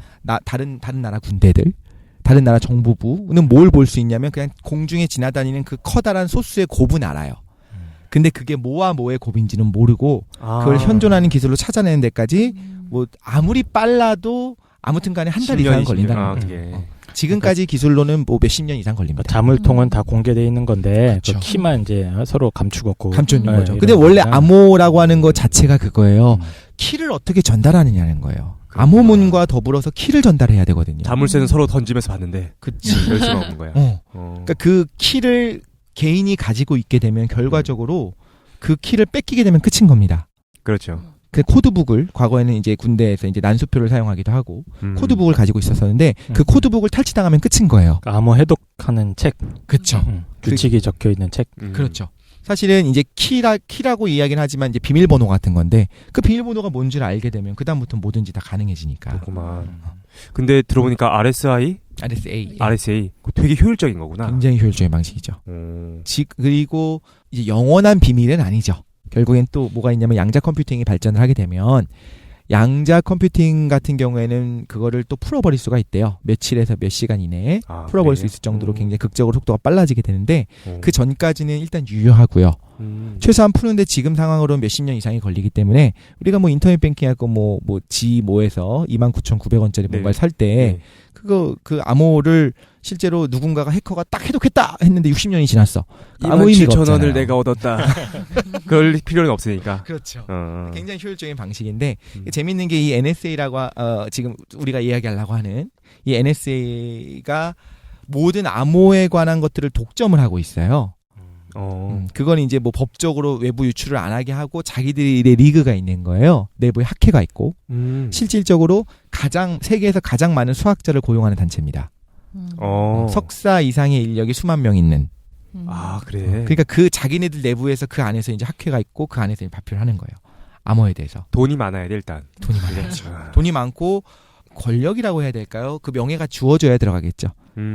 C: 다른 나라 군대들, 다른 나라 정보부는 뭘 볼 수 있냐면 그냥 공중에 지나다니는 그 커다란 소수의 곱은 알아요. 근데 그게 뭐와 뭐의 곱인지는 모르고 그걸 현존하는 기술로 찾아내는 데까지 뭐 아무리 빨라도 아무튼 간에 한 달 이상 걸린다는 거예요. 지금까지 기술로는 뭐 몇십 년 이상 걸립니다.
D: 자물통은 다 공개돼 있는 건데
C: 그쵸.
D: 그 키만 이제 서로 감추고
C: 있는 거죠.
D: 네,
C: 근데 원래 암호라고 하는 것 자체가 그거예요. 키를 어떻게 전달하느냐는 거예요. 암호문과 더불어서 키를 전달해야 되거든요.
B: 자물쇠는 서로 던지면서 봤는데
C: 그치.
B: 열 수가 없는 거야.
C: 그러니까 그 키를 개인이 가지고 있게 되면 결과적으로 그 키를 뺏기게 되면 끝인 겁니다.
B: 그렇죠.
C: 그 코드북을 과거에는 이제 군대에서 이제 난수표를 사용하기도 하고 코드북을 가지고 있었었는데 그 코드북을 탈취당하면 끝인 거예요.
D: 그러니까 암호 해독하는 책,
C: 그렇죠.
D: 규칙이 적혀 있는 책.
C: 그렇죠. 사실은 이제 키라고 이야기는 하지만 이제 비밀번호 같은 건데 그 비밀번호가 뭔지를 알게 되면 그 다음부터 뭐든지 다 가능해지니까.
B: 그렇구만. 근데 들어보니까 RSA 되게 효율적인 거구나.
C: 굉장히 효율적인 방식이죠. 그리고 이제 영원한 비밀은 아니죠. 결국엔 또 뭐가 있냐면 양자 컴퓨팅이 발전을 하게 되면 양자 컴퓨팅 같은 경우에는 그거를 또 풀어버릴 수가 있대요. 며칠에서 몇 시간 이내에 풀어버릴 수 있을 정도로 굉장히 극적으로 속도가 빨라지게 되는데 그 전까지는 일단 유효하고요. 최소한 푸는데 지금 상황으로는 몇십 년 이상이 걸리기 때문에 우리가 뭐 인터넷 뱅킹 할 거 뭐에서 29,900원짜리 뭔가를 살 때 그 암호를 실제로 누군가가 해커가 딱 해독했다 했는데 60년이 지났어. 아무 의미가 없잖아요.
B: 27,000원을 내가 얻었다. 그럴 필요는 없으니까.
C: 그렇죠. 굉장히 효율적인 방식인데 재밌는 게 이 NSA라고 지금 우리가 이야기하려고 하는 이 NSA가 모든 암호에 관한 것들을 독점을 하고 있어요. 그건 이제 뭐 법적으로 외부 유출을 안 하게 하고 자기들의 리그가 있는 거예요. 내부에 학회가 있고 실질적으로 세계에서 가장 많은 수학자를 고용하는 단체입니다. 석사 이상의 인력이 수만 명 있는.
B: 그래.
C: 그러니까 그 자기네들 내부에서 그 안에서 이제 학회가 있고 그 안에서 발표를 하는 거예요. 암호에 대해서.
B: 돈이 많아야 돼 일단.
C: 돈이 많아야죠. 돈이 많고 권력이라고 해야 될까요? 그 명예가 주어져야 들어가겠죠.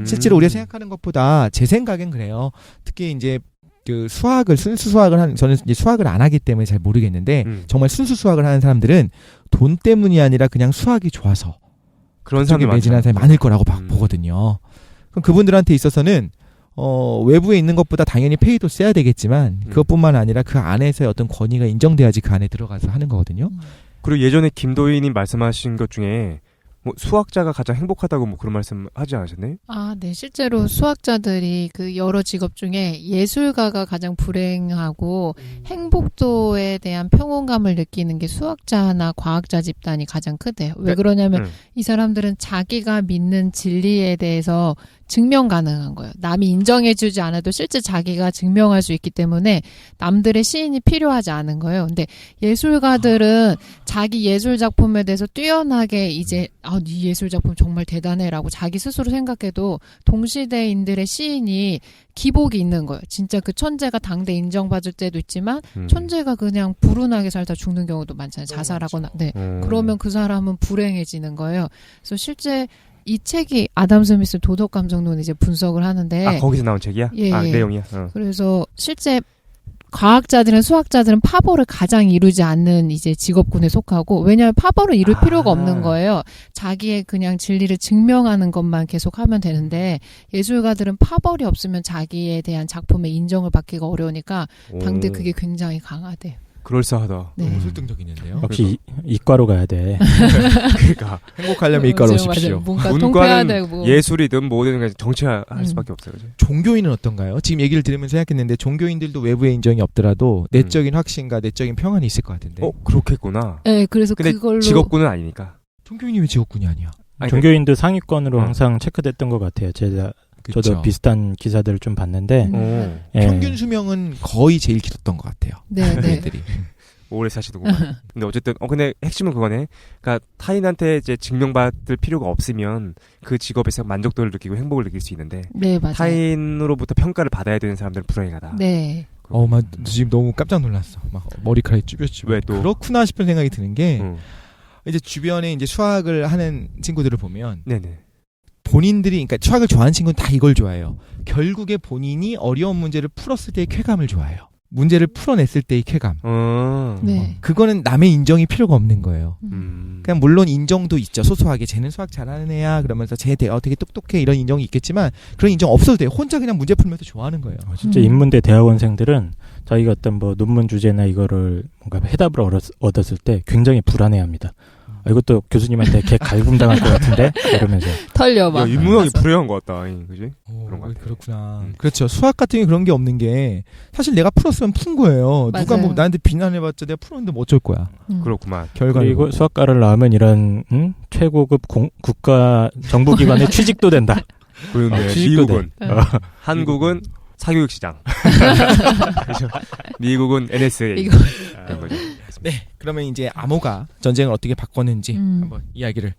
C: 실제로 우리가 생각하는 것보다 제 생각엔 그래요. 특히 이제 그 순수 수학을 하는, 저는 이제 수학을 안 하기 때문에 잘 모르겠는데 정말 순수 수학을 하는 사람들은 돈 때문이 아니라 그냥 수학이 좋아서
B: 그런 사람이
C: 매진하는 사람이 많을 거라고 보거든요. 그럼 그분들한테 있어서는 외부에 있는 것보다 당연히 페이도 써야 되겠지만 그것뿐만 아니라 그 안에서의 어떤 권위가 인정돼야지 그 안에 들어가서 하는 거거든요.
B: 그리고 예전에 김도희님 말씀하신 것 중에 뭐 수학자가 가장 행복하다고 뭐 그런 말씀 하지 않으셨나요?
E: 네. 실제로 수학자들이 그 여러 직업 중에 예술가가 가장 불행하고 행복도에 대한 평온감을 느끼는 게 수학자나 과학자 집단이 가장 크대요. 왜 그러냐면 이 사람들은 자기가 믿는 진리에 대해서 증명 가능한 거예요. 남이 인정해주지 않아도 실제 자기가 증명할 수 있기 때문에 남들의 시인이 필요하지 않은 거예요. 근데 예술가들은 자기 예술 작품에 대해서 뛰어나게 이제 네 예술 작품 정말 대단해라고 자기 스스로 생각해도 동시대인들의 시인이 기복이 있는 거예요. 진짜 그 천재가 당대 인정받을 때도 있지만 천재가 그냥 불운하게 살다 죽는 경우도 많잖아요. 자살하거나. 네. 그러면 그 사람은 불행해지는 거예요. 그래서 실제 이 책이 아담 스미스 도덕 감정론 이제 분석을 하는데
B: 거기서 나온 책이야?
E: 예, 예.
B: 내용이야.
E: 그래서 실제 과학자들은 수학자들은 파벌을 가장 이루지 않는 이제 직업군에 속하고 왜냐하면 파벌을 이룰 필요가 없는 거예요. 자기의 그냥 진리를 증명하는 것만 계속 하면 되는데 예술가들은 파벌이 없으면 자기에 대한 작품의 인정을 받기가 어려우니까 당대 그게 굉장히 강하대요.
B: 그럴싸하다.
E: 네.
C: 너무 설득적이네요.
D: 역시 이과로 가야 돼.
B: 그러니까
C: 행복하려면 이과로 오십시오.
E: 뭔가 통쾌해야
B: 문과는
E: 되고
B: 예술이든 뭐든 정치할 수밖에 없어요. 그죠?
C: 종교인은 어떤가요? 지금 얘기를 들으면서 생각했는데 종교인들도 외부의 인정이 없더라도 내적인 확신과 내적인 평안이 있을 것 같은데.
B: 그렇겠구나.
E: 네, 그래서
B: 근데
E: 그걸로
B: 직업군은 아니니까.
C: 종교인이 왜 직업군이 아니야?
D: 종교인도 상위권으로
B: 어.
D: 항상 체크됐던 것 같아요.
C: 그쵸.
D: 저도 비슷한 기사들을 좀 봤는데 예.
C: 평균 수명은 거의 제일 길었던 것 같아요.
E: 네, 네.
C: 애들이.
B: 오래 사시는구만. 근데 어쨌든 근데 핵심은 그거네. 그러니까 타인한테 이제 증명받을 필요가 없으면 그 직업에서 만족도를 느끼고 행복을 느낄 수 있는데
E: 네, 맞아요.
B: 타인으로부터 평가를 받아야 되는 사람들은 불행하다.
E: 네.
C: 지금 너무 깜짝 놀랐어. 막 머리카락이 쭈뼛쭈뼛.
B: 왜 또?
C: 그렇구나 싶은 생각이 드는 게
B: 응.
C: 이제 주변에 이제 수학을 하는 친구들을 보면
B: 네네.
C: 본인들이 그러니까 수학을 좋아하는 친구는 다 이걸 좋아해요. 결국에 본인이 어려운 문제를 풀었을 때의 쾌감을 좋아해요. 문제를 풀어냈을 때의 쾌감.
E: 네.
C: 그거는 남의 인정이 필요가 없는 거예요.
B: 음.
C: 그냥 물론 인정도 있죠. 소소하게 쟤는 수학 잘하는 애야 그러면서 쟤 되게 똑똑해 이런 인정이 있겠지만 그런 인정 없어도 돼요. 혼자 그냥 문제 풀면서 좋아하는 거예요.
D: 진짜 인문대 대학원생들은 자기가 어떤 뭐 논문 주제나 이거를 뭔가 해답을 얻었을 때 굉장히 불안해합니다. 이것도 교수님한테 개 갈굼당할 것 같은데 이러면서
E: 털려 막.
B: 인문학이 불행한 것 같다. 그지? 그런 것 같아요.
C: 그렇구나. 그렇죠. 수학 같은 게 그런 게 없는 게 사실 내가 풀었으면 푼 거예요.
E: 맞아요.
C: 누가 뭐 나한테 비난해봤자 내가 풀었는데 뭐 어쩔 거야.
B: 그렇구만.
D: 그리고 수학과를 나오면 이런 최고급 국가 정부기관에 취직도 된다.
B: 그런데
D: 취직도
B: 미국은 한국은 사교육 시장. 그렇죠. 미국은 NSA.
E: 이거.
B: 그런 거죠.
C: 네. 그러면 이제 암호가 전쟁을 어떻게 바꿨는지 한번 이야기를.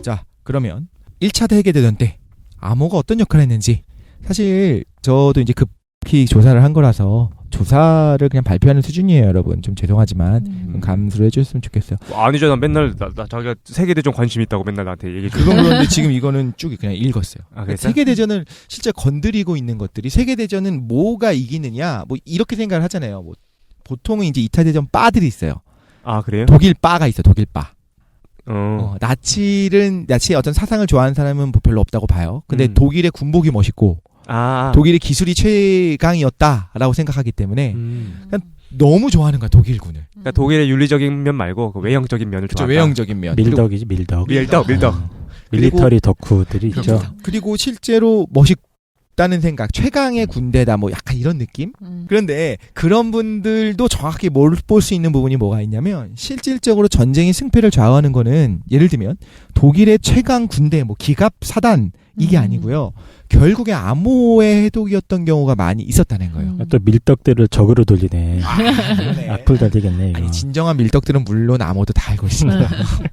C: 자, 그러면 1차 대개대전 때 암호가 어떤 역할을 했는지 사실 저도 이제 급히 조사를 한 거라서 조사를 그냥 발표하는 수준이에요, 여러분. 좀 죄송하지만 좀 감수를 해주셨으면 좋겠어요.
B: 아니죠. 난 맨날 나 자기가 세계대전 관심 있다고 맨날 나한테 얘기해 줘.
C: 그건 그런데 지금 이거는 쭉 그냥 읽었어요.
B: 그랬어?
C: 세계대전을 실제 건드리고 있는 것들이 세계대전은 뭐가 이기느냐 뭐 이렇게 생각을 하잖아요. 뭐 보통은 이제 2차 대전 바들이 있어요.
B: 그래요?
C: 독일 바가 있어. 독일 바. 나치의 어떤 사상을 좋아하는 사람은 뭐 별로 없다고 봐요. 근데 독일의 군복이 멋있고 독일의 기술이 최강이었다라고 생각하기 때문에 그냥 너무 좋아하는 거야 독일군을.
B: 그러니까 독일의 윤리적인 면 말고 그 외형적인 면을
C: 그렇죠.
B: 좋아한다.
C: 외형적인 면.
D: 밀덕이지 밀덕.
B: 밀덕.
D: 밀리터리 덕후들이 있죠.
C: 그리고 실제로 멋있다는 생각, 최강의 군대다 뭐 약간 이런 느낌? 그런데 그런 분들도 정확히 뭘 볼 수 있는 부분이 뭐가 있냐면 실질적으로 전쟁의 승패를 좌우하는 거는 예를 들면 독일의 최강 군대 뭐 기갑 사단 이게 아니고요. 결국에 암호의 해독이었던 경우가 많이 있었다는 거예요.
D: 또 밀덕들을 적으로 돌리네.
C: 그러네.
D: 악플 달리겠네. 이거.
C: 아니, 진정한 밀덕들은 물론 암호도 다 알고 있습니다.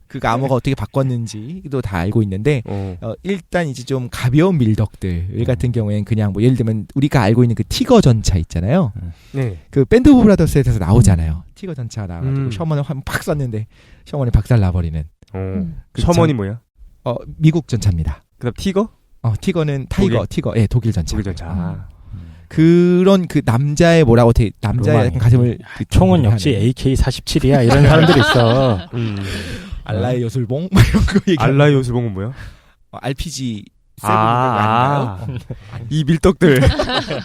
C: 그 암호가 어떻게 바꿨는지도 다 알고 있는데 일단 이제 좀 가벼운 밀덕들 같은 경우에는 그냥 뭐 예를 들면 우리가 알고 있는 그 티거 전차 있잖아요.
B: 네.
C: 그 밴드 오브 브라더스에서 나오잖아요. 티거 전차 나와가지고 셔먼을 팍 쐈는데 셔먼이 박살 나버리는.
B: 셔먼이 뭐야?
C: 미국 전차입니다.
B: 그다음 티거?
C: 티거는 타이거, 티거, 독일 전차.
B: 독일 전차.
C: 그런 그 남자의 뭐라고 되게 남자의
D: 로망.
C: 가슴을
D: 총은 역시 AK-47이야 이런 사람들이 있어.
C: 알라의 요술봉 뭐 이런 거 얘기.
B: 알라의 요술봉은 뭐야?
C: RPG 7 아닌가요?
B: 이 밀떡들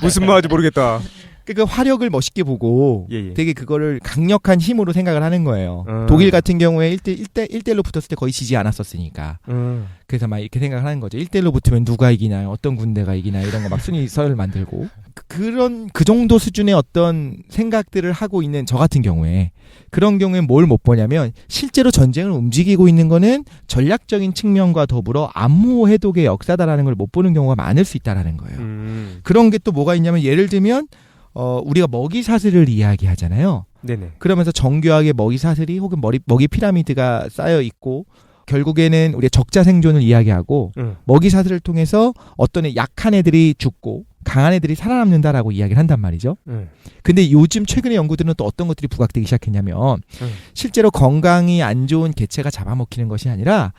B: 무슨 말인지 모르겠다.
C: 그 화력을 멋있게 보고
B: 예.
C: 되게 그거를 강력한 힘으로 생각을 하는 거예요. 독일 같은 경우에 1대1로 붙었을 때 거의 지지 않았었으니까. 그래서 막 이렇게 생각을 하는 거죠. 1대1로 붙으면 누가 이기나요? 어떤 군대가 이기나요? 이런 거 막 순위서를 만들고. 그 정도 수준의 어떤 생각들을 하고 있는 저 같은 경우에 그런 경우에 뭘 못 보냐면 실제로 전쟁을 움직이고 있는 거는 전략적인 측면과 더불어 암호 해독의 역사다라는 걸 못 보는 경우가 많을 수 있다라는 거예요. 그런 게 또 뭐가 있냐면 예를 들면 우리가 먹이 사슬을 이야기하잖아요.
B: 네네.
C: 그러면서 정교하게 먹이 사슬이 혹은 먹이 피라미드가 쌓여 있고 결국에는 우리가 적자 생존을 이야기하고 먹이 사슬을 통해서 어떤 약한 애들이 죽고 강한 애들이 살아남는다라고 이야기를 한단 말이죠. 근데 요즘 최근의 연구들은 또 어떤 것들이 부각되기 시작했냐면 실제로 건강이 안 좋은 개체가 잡아먹히는 것이 아니라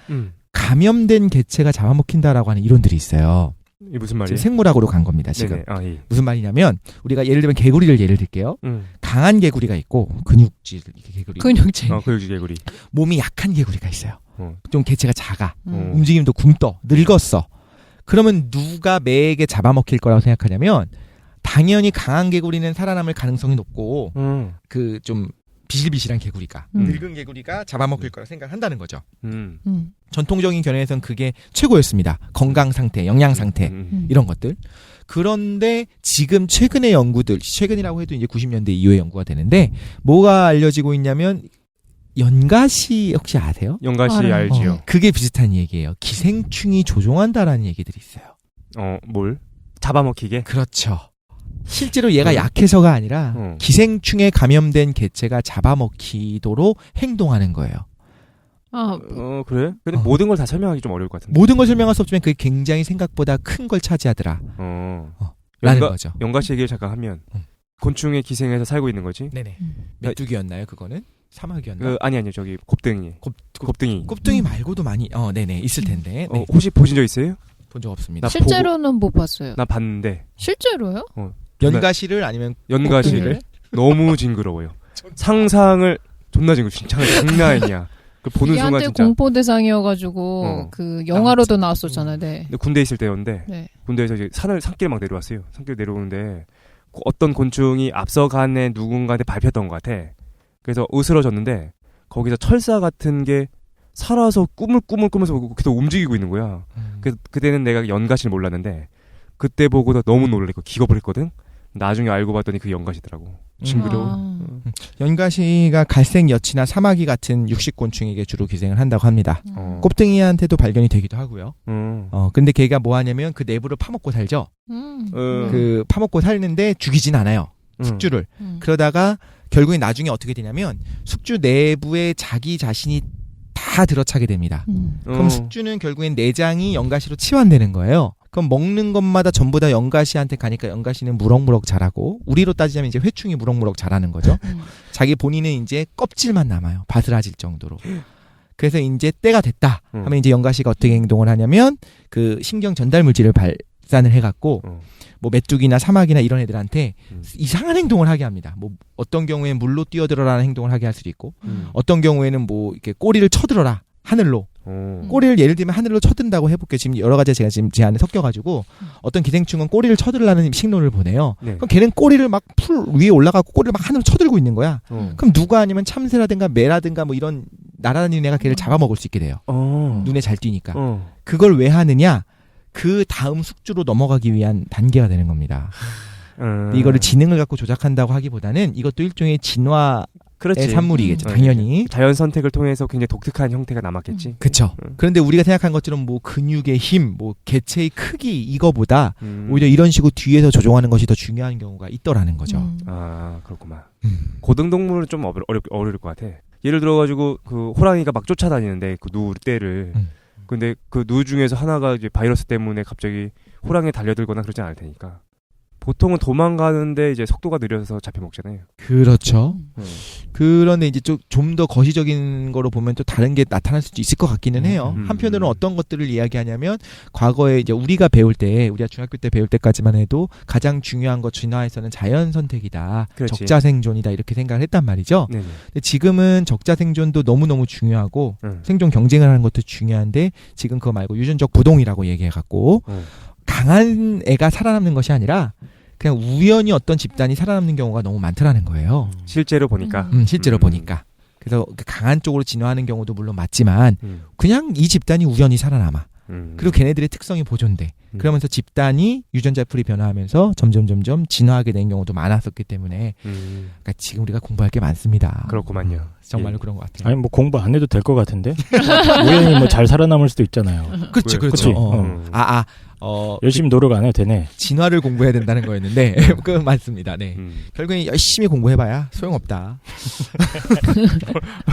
C: 감염된 개체가 잡아먹힌다라고 하는 이론들이 있어요.
B: 이 무슨 말이에요?
C: 생물학으로 간 겁니다, 지금.
B: 예.
C: 무슨 말이냐면 우리가 예를 들면 개구리를 예를 들게요. 강한 개구리가 있고 근육질 개구리.
B: 근육질 개구리.
C: 몸이 약한 개구리가 있어요. 좀 개체가 작아.
E: 음.
C: 움직임도 굼떠. 늙었어. 그러면 누가 매에게 잡아먹힐 거라고 생각하냐면 당연히 강한 개구리는 살아남을 가능성이 높고 그 좀 비실비실한 개구리가 늙은 개구리가 잡아먹힐 거라고 생각한다는 거죠. 전통적인 견해에선 그게 최고였습니다. 건강 상태, 영양 상태 이런 것들. 그런데 지금 최근의 연구들, 최근이라고 해도 이제 90년대 이후의 연구가 되는데 뭐가 알려지고 있냐면 연가시 혹시 아세요?
B: 연가시
E: 알아요.
B: 알지요.
C: 그게 비슷한 얘기예요. 기생충이 조종한다라는 얘기들이 있어요.
B: 뭘? 잡아먹히게?
C: 그렇죠. 실제로 얘가 약해서가 아니라 기생충에 감염된 개체가 잡아먹히도록 행동하는 거예요.
B: 그래? 근데 모든 걸 다 설명하기 좀 어려울 것 같은데.
C: 모든 걸 설명할 수 없지만 그게 굉장히 생각보다 큰 걸 차지하더라. 라는 거죠.
B: 연가시 얘기를 잠깐 하면 곤충의 기생에서 살고 있는 거지?
C: 네네. 메뚜기였나요 그거는? 사막이었나요?
B: 아니요. 저기 곱등이. 곱등이.
C: 곱등이 말고도 많이 네네 있을 텐데. 네.
B: 혹시 보신 적 있어요?
C: 본 적 없습니다.
E: 실제로는 못 봤어요.
B: 나 봤는데.
E: 실제로요?
C: 연가시를 아니면
B: 연가시를 너무 징그러워요. 상상을 존나 징그러. 진짜 장난 아니야. 그 보는
E: 이게
B: 순간
E: 한때
B: 진짜.
E: 공포 대상이어가지고 그 영화로도 나왔었잖아요. 네.
B: 근데 군대에 있을 때였는데
E: 네.
B: 군대에서 이제 산길 막 내려왔어요. 산길 내려오는데 어떤 곤충이 앞서간 애 누군가한테 밟혔던 것 같아. 그래서 으스러졌는데 거기서 철사 같은 게 살아서 꿈을 꾸면서 계속 움직이고 있는 거야. 그때는 내가 연가시를 몰랐는데 그때 보고도 너무 놀래고 기겁을 했거든. 나중에 알고 봤더니 그게 연가시더라고. 징그러워.
C: 연가시가 갈색 여치나 사마귀 같은 육식곤충에게 주로 기생을 한다고 합니다. 곱등이한테도 발견이 되기도 하고요. 근데 걔가 뭐 하냐면 그 내부를 파먹고 살죠. 그 파먹고 살는데 죽이진 않아요. 숙주를. 그러다가 결국에 나중에 어떻게 되냐면 숙주 내부에 자기 자신이 다 들어차게 됩니다. 그럼 숙주는 결국엔 내장이 연가시로 치환되는 거예요. 그럼 먹는 것마다 전부 다 연가시한테 가니까 연가시는 무럭무럭 자라고 우리로 따지자면 이제 회충이 무럭무럭 자라는 거죠. 자기 본인은 이제 껍질만 남아요. 바스라질 정도로. 그래서 이제 때가 됐다 하면 이제 연가시가 어떻게 행동을 하냐면 그 신경 전달 물질을 발산을 해갖고 뭐 메뚜기나 사마귀나 이런 애들한테 이상한 행동을 하게 합니다. 뭐 어떤 경우에는 물로 뛰어들어라는 행동을 하게 할 수도 있고 어떤 경우에는 뭐 이렇게 꼬리를 쳐들어라 하늘로. 꼬리를 예를 들면 하늘로 쳐든다고 해볼게요. 지금 여러 가지 제가 지금 제 안에 섞여가지고 어떤 기생충은 꼬리를 쳐들라는 신호를 보내요.
B: 네.
C: 그럼 걔는 꼬리를 막 풀 위에 올라가고 꼬리를 막 하늘로 쳐들고 있는 거야. 그럼 누가 아니면 참새라든가 매라든가 뭐 이런 날아다니는 애가 걔를 잡아먹을 수 있게 돼요. 눈에 잘 띄니까. 그걸 왜 하느냐? 그 다음 숙주로 넘어가기 위한 단계가 되는 겁니다. 이거를 지능을 갖고 조작한다고 하기보다는 이것도 일종의 진화 산물이겠죠. 당연히.
B: 자연 선택을 통해서 굉장히 독특한 형태가 남았겠지.
C: 그렇죠. 그런데 우리가 생각한 것처럼 뭐 근육의 힘, 뭐 개체의 크기 이거보다 오히려 이런 식으로 뒤에서 조종하는 것이 더 중요한 경우가 있더라는 거죠.
B: 그렇구만. 고등동물은 좀 어려울 것 같아. 예를 들어가지고 그 호랑이가 막 쫓아다니는데 그 누 떼를. 근데 그 누 중에서 하나가 이제 바이러스 때문에 갑자기 호랑이에 달려들거나 그러진 않을 테니까. 보통은 도망가는데 이제 속도가 느려서 잡혀먹잖아요.
C: 그렇죠. 그런데 이제 좀 더 거시적인 거로 보면 또 다른 게 나타날 수도 있을 것 같기는 해요. 한편으로는 어떤 것들을 이야기하냐면 과거에 이제 우리가 배울 때, 우리가 중학교 때 배울 때까지만 해도 가장 중요한 것 진화에서는 자연 선택이다.
B: 그렇지.
C: 적자 생존이다. 이렇게 생각을 했단 말이죠.
B: 네네.
C: 근데 지금은 적자 생존도 너무너무 중요하고 생존 경쟁을 하는 것도 중요한데 지금 그거 말고 유전적 부동이라고 얘기해갖고 강한 애가 살아남는 것이 아니라 그냥 우연히 어떤 집단이 살아남는 경우가 너무 많더라는 거예요.
B: 실제로 보니까.
C: 실제로 보니까. 그래서 강한 쪽으로 진화하는 경우도 물론 맞지만 그냥 이 집단이 우연히 살아남아. 그리고 걔네들의 특성이 보존돼. 그러면서 집단이 유전자 풀이 변화하면서 점점 진화하게 된 경우도 많았었기 때문에 그러니까 지금 우리가 공부할 게 많습니다.
B: 그렇구만요.
C: 정말로
B: 예.
C: 그런 것 같아요.
D: 아니 뭐 공부 안 해도 될 것 같은데 우연히 뭐 잘 살아남을 수도 있잖아요.
C: 그렇죠,
D: 그치?
C: 그렇죠.
D: 열심히 노력 안 해도 되네.
C: 진화를 공부해야 된다는 거였는데 그 맞습니다. 네. 결국엔 열심히 공부해봐야 소용없다.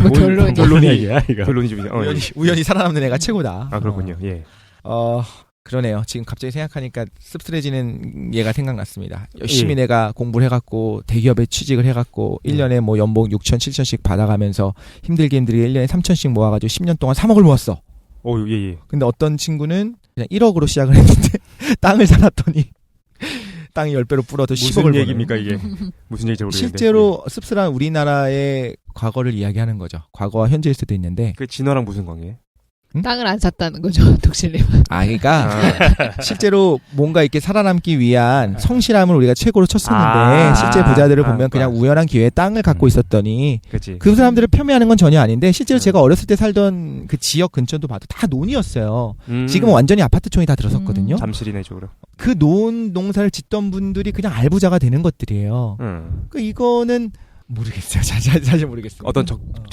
E: 뭐 결론이.
D: 결론 얘기야 이거.
B: 결론이 좀
C: 우연히 살아남는 애가 최고다.
B: 아 그렇군요. 예.
C: 그러네요. 지금 갑자기 생각하니까 씁쓸해지는 얘가 생각났습니다. 열심히
B: 예.
C: 내가 공부를 해갖고 대기업에 취직을 해갖고 1년에 뭐 연봉 6천, 7천씩 받아가면서 힘들게 1년에 3천씩 모아가지고 10년 동안 3억을 모았어.
B: 예.
C: 근데 어떤 친구는 그냥 1억으로 시작을 했는데 땅을 사놨더니 땅이 10배로 불어도 10억을
B: 무슨 얘기입니까 이게? 무슨 얘기인지 모르겠는데.
C: 실제로 씁쓸한 우리나라의 과거를 이야기하는 거죠. 과거와 현재일 수도 있는데
B: 그 진화랑 무슨 관계?
E: 땅을 안 샀다는 거죠, 독실님은.
C: 그러니까 실제로 뭔가 이렇게 살아남기 위한 성실함을 우리가 최고로 쳤었는데 실제 부자들을 보면 그냥 우연한 기회에 땅을 갖고 있었더니
B: 그렇지.
C: 그 사람들을 폄훼하는 건 전혀 아닌데 실제로 제가 어렸을 때 살던 그 지역 근처도 봐도 다 논이었어요. 지금은 완전히 아파트촌이 다 들어섰거든요.
B: 잠실이네 쪽으로.
C: 그 논 농사를 짓던 분들이 그냥 알부자가 되는 것들이에요. 그 이거는 모르겠어요. 사실 모르겠어요.
B: 어떤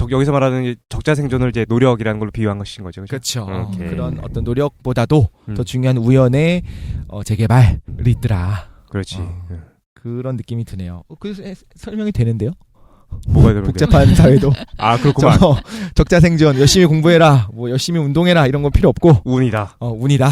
B: 여기서 말하는 적자 생존을 이제 노력이라는 걸로 비유한 것인 거죠.
C: 그렇죠.
B: 오케이.
C: 그런 어떤 노력보다도 더 중요한 우연의 재개발이 있더라.
B: 그렇지.
C: 그런 느낌이 드네요. 그래서 설명이 되는데요.
B: 뭐가 그런데?
C: 복잡한 사회도.
B: 그렇구만.
C: 적자 생존, 열심히 공부해라, 뭐 열심히 운동해라 이런 건 필요 없고
B: 운이다.
C: 운이다.